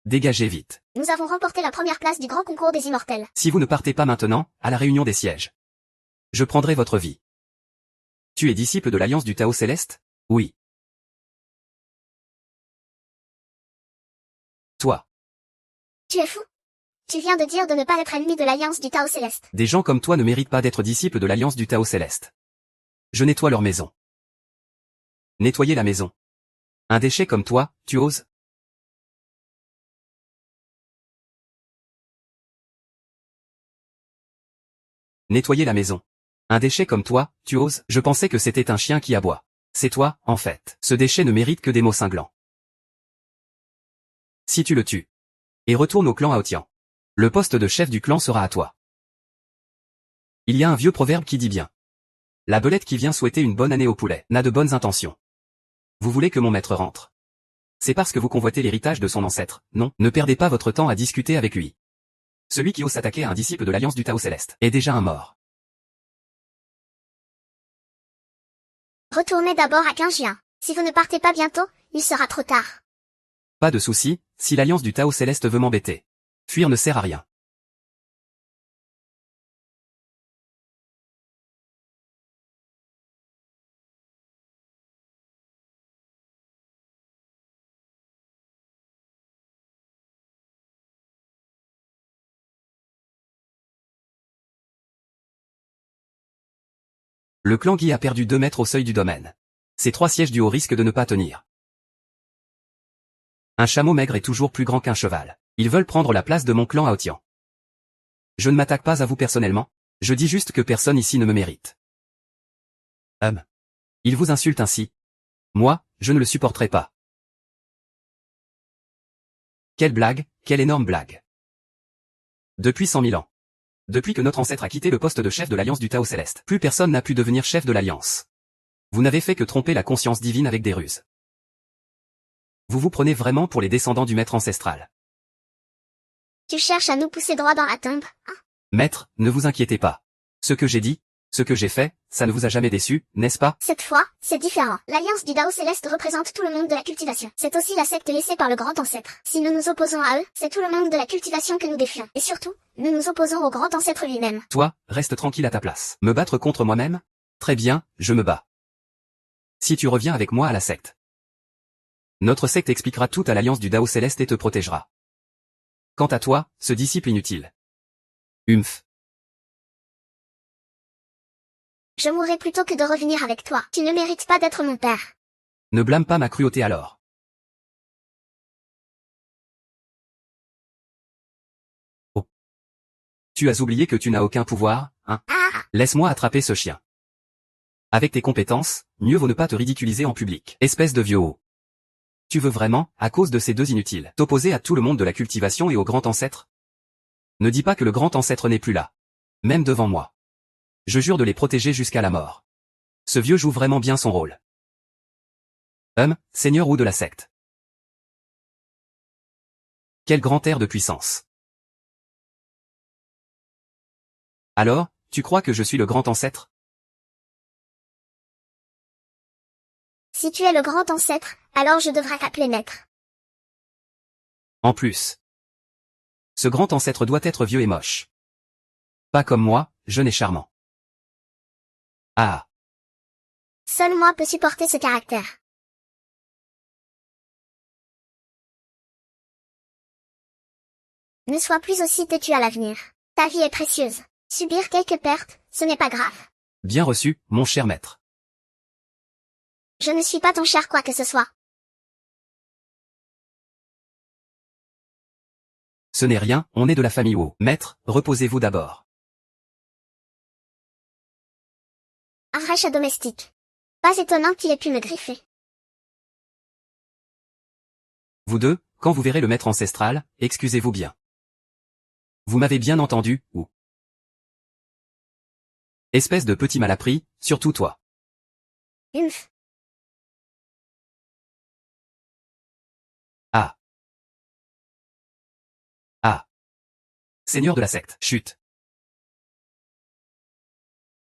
Dégagez vite. Nous avons remporté la première place du grand concours des immortels. Si vous ne partez pas maintenant, à la réunion des sièges, je prendrai votre vie. Tu es disciple de l'Alliance du Tao Céleste? Oui. Toi. Tu es fou? Tu viens de dire de ne pas être ennemi de l'Alliance du Tao Céleste. Des gens comme toi ne méritent pas d'être disciples de l'Alliance du Tao Céleste. Je nettoie leur maison. Nettoyer la maison. Un déchet comme toi, tu oses? Nettoyer la maison. Un déchet comme toi, tu oses? Je pensais que c'était un chien qui aboie. C'est toi, en fait. Ce déchet ne mérite que des mots cinglants. Si tu le tues. Et retourne au clan Aotian. Le poste de chef du clan sera à toi. Il y a un vieux proverbe qui dit bien. La belette qui vient souhaiter une bonne année au poulet n'a de bonnes intentions. Vous voulez que mon maître rentre. C'est parce que vous convoitez l'héritage de son ancêtre, non, ne perdez pas votre temps à discuter avec lui. Celui qui ose s'attaquer à un disciple de l'Alliance du Tao Céleste est déjà un mort. Retournez d'abord à Qingjian. Si vous ne partez pas bientôt, il sera trop tard. Pas de souci, si l'Alliance du Tao Céleste veut m'embêter. Fuir ne sert à rien. Le clan Guy a perdu 2 mètres au seuil du domaine. Ces 3 sièges du haut risquent de ne pas tenir. Un chameau maigre est toujours plus grand qu'un cheval. Ils veulent prendre la place de mon clan Aotian. Je ne m'attaque pas à vous personnellement. Je dis juste que personne ici ne me mérite. Il vous insulte ainsi. Moi, je ne le supporterai pas. Quelle blague, quelle énorme blague. Depuis 100 000 ans. Depuis que notre ancêtre a quitté le poste de chef de l'Alliance du Tao Céleste, plus personne n'a pu devenir chef de l'Alliance. Vous n'avez fait que tromper la conscience divine avec des ruses. Vous vous prenez vraiment pour les descendants du maître ancestral. Tu cherches à nous pousser droit dans la tombe, hein? Maître, ne vous inquiétez pas. Ce que j'ai dit, ce que j'ai fait, ça ne vous a jamais déçu, n'est-ce pas? Cette fois, c'est différent. L'Alliance du Dao Céleste représente tout le monde de la cultivation. C'est aussi la secte laissée par le grand ancêtre. Si nous nous opposons à eux, c'est tout le monde de la cultivation que nous défions. Et surtout, nous nous opposons au grand ancêtre lui-même. Toi, reste tranquille à ta place. Me battre contre moi-même? Très bien, je me bats. Si tu reviens avec moi à la secte. Notre secte expliquera tout à l'Alliance du Dao Céleste et te protégera. Quant à toi, ce disciple inutile. Humph. Je mourrai plutôt que de revenir avec toi. Tu ne mérites pas d'être mon père. Ne blâme pas ma cruauté alors. Oh. Tu as oublié que tu n'as aucun pouvoir, hein? Ah! Laisse-moi attraper ce chien. Avec tes compétences, mieux vaut ne pas te ridiculiser en public. Espèce de vieux haut. Tu veux vraiment, à cause de ces deux inutiles, t'opposer à tout le monde de la cultivation et au grand ancêtre? Ne dis pas que le grand ancêtre n'est plus là. Même devant moi. Je jure de les protéger jusqu'à la mort. Ce vieux joue vraiment bien son rôle. Seigneur ou de la secte. Quel grand air de puissance. Alors, tu crois que je suis le grand ancêtre? Si tu es le grand ancêtre, alors je devrais t'appeler maître. En plus. Ce grand ancêtre doit être vieux et moche. Pas comme moi, jeune et charmant. Ah. Seul moi peux supporter ce caractère. Ne sois plus aussi têtu à l'avenir. Ta vie est précieuse. Subir quelques pertes, ce n'est pas grave. Bien reçu, mon cher maître. Je ne suis pas ton cher quoi que ce soit. Ce n'est rien, on est de la famille Wu. Maître, reposez-vous d'abord. Un vrai chat domestique. Pas étonnant qu'il ait pu me griffer. Vous deux, quand vous verrez le maître ancestral, excusez-vous bien. Vous m'avez bien entendu, ou? Espèce de petit malappris, surtout toi. Humph. Ah. Ah. Seigneur de la secte, chut.